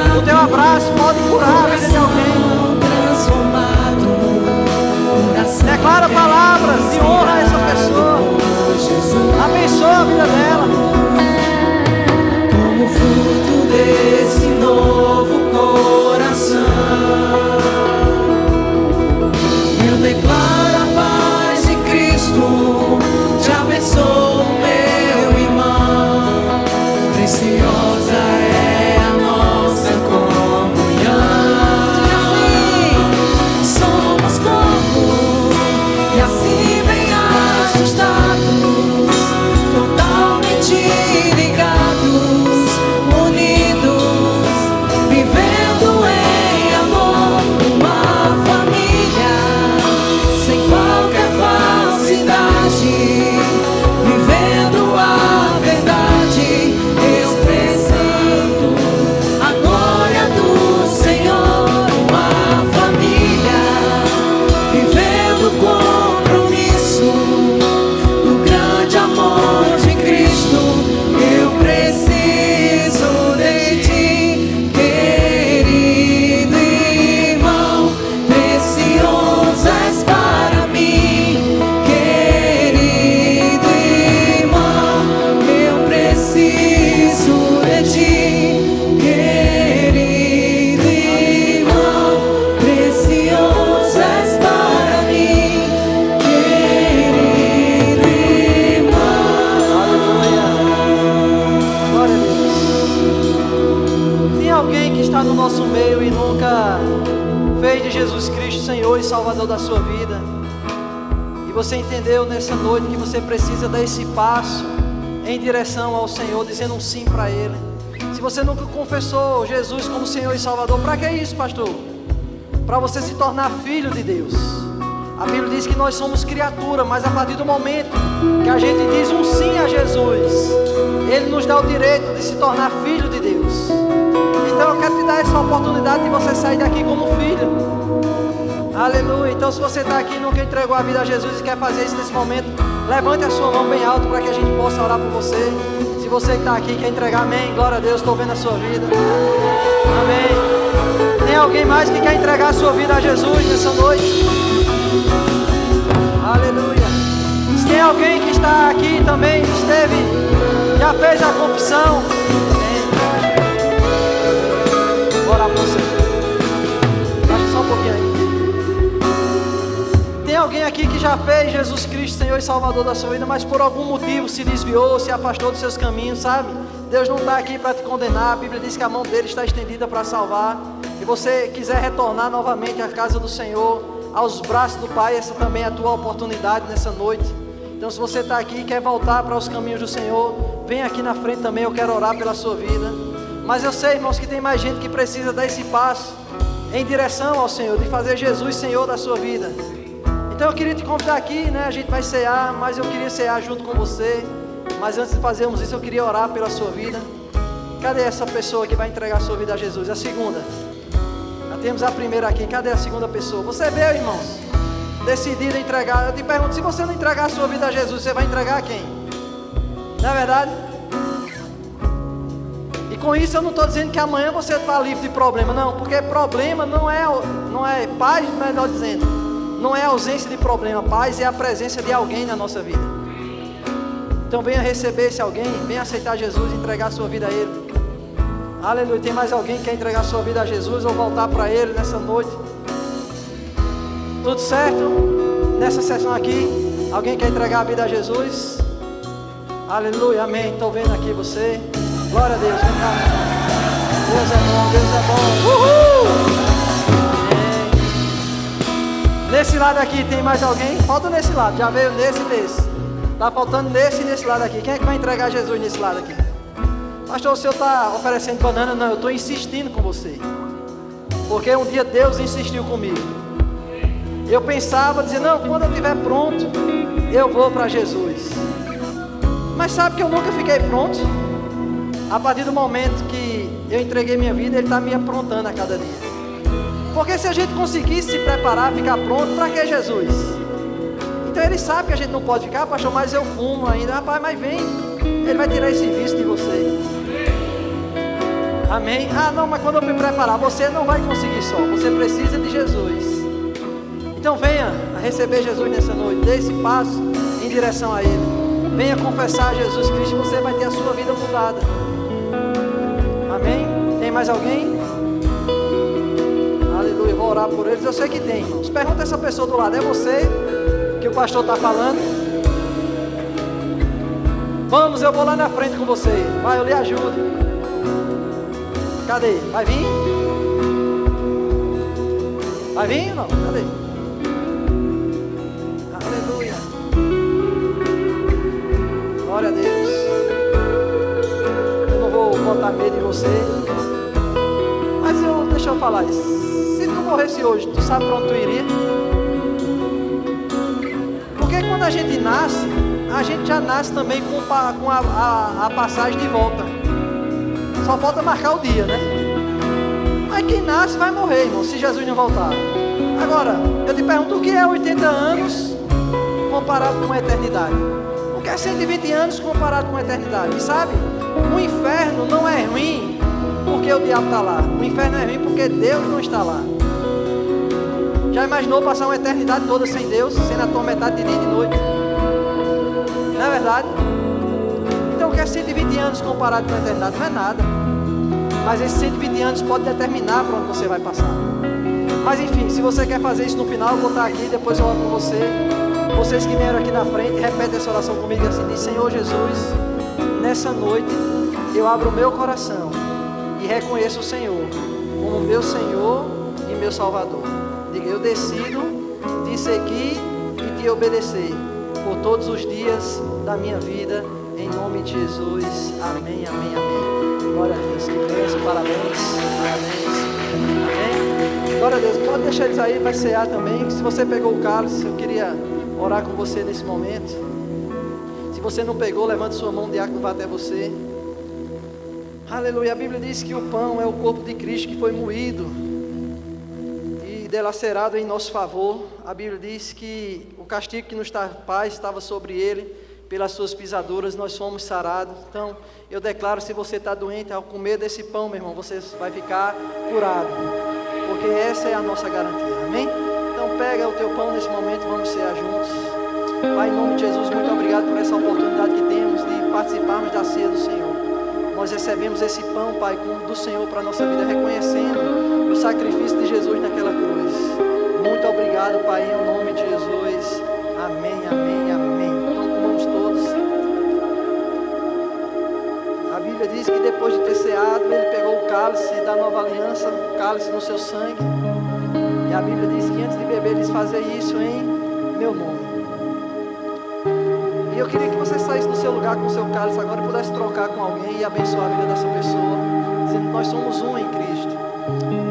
alguém que está no nosso meio e nunca fez de Jesus Cristo Senhor e Salvador da sua vida, e você entendeu nessa noite que você precisa dar esse passo em direção ao Senhor, dizendo um sim para Ele? Se você nunca confessou Jesus como Senhor e Salvador, para que isso, pastor? Para você se tornar filho de Deus. A Bíblia diz que nós somos criatura, mas a partir do momento que a gente diz um sim a Jesus, Ele nos dá o direito de se tornar filho de Deus. Então eu quero te dar essa oportunidade de você sair daqui como filho. Aleluia. Então se você está aqui e nunca entregou a vida a Jesus e quer fazer isso nesse momento, levante a sua mão bem alto para que a gente possa orar por você. Se você que está aqui quer entregar, amém, glória a Deus, estou vendo a sua vida. Amém. Tem alguém mais que quer entregar a sua vida a Jesus nessa noite? Aleluia. Se tem alguém que está aqui também, já fez a confissão, vou orar por você. Baixa só um pouquinho aí. Tem alguém aqui que já fez Jesus Cristo Senhor e Salvador da sua vida, mas por algum motivo se desviou, se afastou dos seus caminhos, sabe? Deus não está aqui para te condenar. A Bíblia diz que a mão dele está estendida para salvar. E você quiser retornar novamente à casa do Senhor, aos braços do Pai, essa também é a tua oportunidade nessa noite. Então se você está aqui e quer voltar para os caminhos do Senhor, vem aqui na frente também, eu quero orar pela sua vida. Mas eu sei, irmãos, que tem mais gente que precisa dar esse passo em direção ao Senhor, de fazer Jesus Senhor da sua vida. Então eu queria te convidar aqui, né? A gente vai cear, mas eu queria cear junto com você. Mas antes de fazermos isso, eu queria orar pela sua vida. Cadê essa pessoa que vai entregar a sua vida a Jesus? A segunda. Já temos a primeira aqui, cadê a segunda pessoa? Você veio, irmãos, decidido a entregar. Eu te pergunto, se você não entregar a sua vida a Jesus, você vai entregar a quem? Não é verdade? E com isso eu não estou dizendo que amanhã você está livre de problema, não. Porque problema não é paz, melhor dizendo, não é a ausência de problema. Paz é a presença de alguém na nossa vida. Então venha receber esse alguém, venha aceitar Jesus e entregar a sua vida a Ele. Aleluia. Tem mais alguém que quer entregar a sua vida a Jesus ou voltar para Ele nessa noite? Tudo certo? Nessa sessão aqui, alguém quer entregar a vida a Jesus? Aleluia, amém. Estou vendo aqui você. Glória a Deus, vem cá. Deus é bom, Deus é bom. Amém. Nesse lado aqui tem mais alguém? Falta nesse lado, já veio nesse e nesse. Está faltando nesse e nesse lado aqui. Quem é que vai entregar Jesus nesse lado aqui? Pastor, o senhor está oferecendo banana? Não, eu estou insistindo com você. Porque um dia Deus insistiu comigo. Eu pensava, dizer, não, quando eu estiver pronto, eu vou para Jesus. Mas sabe que eu nunca fiquei pronto? A partir do momento que eu entreguei minha vida, Ele está me aprontando a cada dia. Porque se a gente conseguisse se preparar, ficar pronto, para que Jesus? Então Ele sabe que a gente não pode ficar, pastor, mas eu fumo ainda. Rapaz, mas vem, Ele vai tirar esse vício de você. Amém? Ah, não, mas quando eu me preparar, você não vai conseguir só. Você precisa de Jesus. Então venha a receber Jesus nessa noite. Dê esse passo em direção a Ele. Venha confessar Jesus Cristo e você vai ter a sua vida mudada. Amém? Tem mais alguém? Aleluia, vou orar por eles. Eu sei que tem, irmãos. Pergunta essa pessoa do lado. É você que o pastor está falando? Vamos, eu vou lá na frente com você. Vai, eu lhe ajudo. Cadê? Vai vir? Vai vir ou não? Cadê? Aleluia. Glória a Deus. Eu não vou botar medo em você. Mas deixa eu falar isso. Se tu morresse hoje, tu sabe para onde tu iria? Porque quando a gente nasce, a gente já nasce também com a passagem de volta. Só falta marcar o dia, né? Mas quem nasce vai morrer, irmão, se Jesus não voltar. Agora, eu te pergunto, o que é 80 anos comparado com a eternidade? O que é 120 anos comparado com a eternidade? E sabe, o inferno não é ruim porque o diabo está lá. O inferno é ruim porque Deus não está lá. Já imaginou passar uma eternidade toda sem Deus, sendo atormentado de dia e de noite? Não é verdade? Então o que é 120 anos comparado com a eternidade? Não é nada. Mas esses 120 anos pode determinar para onde você vai passar. Mas enfim, se você quer fazer isso no final, eu vou estar aqui, depois eu oro com você. Vocês que vieram aqui na frente, repetem essa oração comigo assim, diz: Senhor Jesus, nessa noite eu abro o meu coração e reconheça o Senhor como meu Senhor e meu Salvador. Diga, eu decido te seguir e te obedecer por todos os dias da minha vida, em nome de Jesus. Amém, amém, amém. Glória a Deus, que bênção, parabéns, parabéns. Amém. Glória a Deus, pode deixar eles aí, vai cear também. Se você pegou o cálice, eu queria orar com você nesse momento. Se você não pegou, levante sua mão, o diácono vai até você. Aleluia, a Bíblia diz que o pão é o corpo de Cristo que foi moído e delacerado em nosso favor. A Bíblia diz que o castigo que nos dá paz estava sobre ele, pelas suas pisaduras nós fomos sarados. Então eu declaro, se você está doente, ao comer desse pão, meu irmão, você vai ficar curado, porque essa é a nossa garantia, amém? Então pega o teu pão nesse momento, vamos cear juntos. Pai, em nome de Jesus, muito obrigado por essa oportunidade que temos de participarmos da ceia do Senhor. Nós recebemos esse pão, Pai, como do Senhor para a nossa vida, reconhecendo o sacrifício de Jesus naquela cruz. Muito obrigado, Pai, em nome de Jesus. Amém, amém, amém. Então comamos todos. A Bíblia diz que depois de ter ceado, ele pegou o cálice da nova aliança, o cálice no seu sangue. E a Bíblia diz que antes de beber, eles faziam isso em meu nome. E eu queria que você saísse do seu lugar com o seu cálice agora e pudesse trocar com alguém e abençoar a vida dessa pessoa, dizendo que nós somos um em Cristo.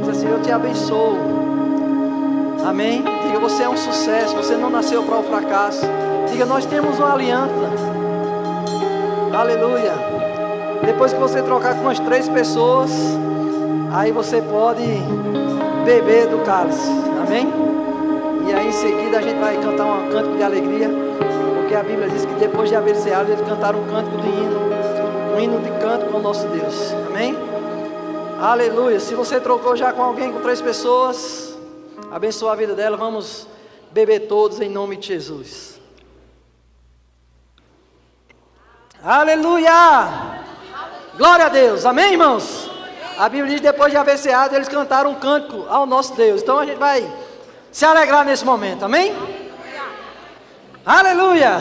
Diz assim, eu te abençoo. Amém? Diga, você é um sucesso, você não nasceu para o fracasso. Diga, nós temos uma aliança. Aleluia. Depois que você trocar com umas 3 pessoas, aí você pode beber do cálice. Amém? E aí em seguida a gente vai cantar um cântico de alegria, porque a Bíblia diz que depois de haver ceado, eles cantaram um cântico de hino, um hino de canto com o nosso Deus. Amém? Aleluia. Se você trocou já com alguém, com 3 pessoas, abençoa a vida dela. Vamos beber todos em nome de Jesus. Aleluia. Glória a Deus. Amém, irmãos? A Bíblia diz que depois de haver ceado, eles cantaram um cântico ao nosso Deus. Então a gente vai se alegrar nesse momento. Amém? Aleluia.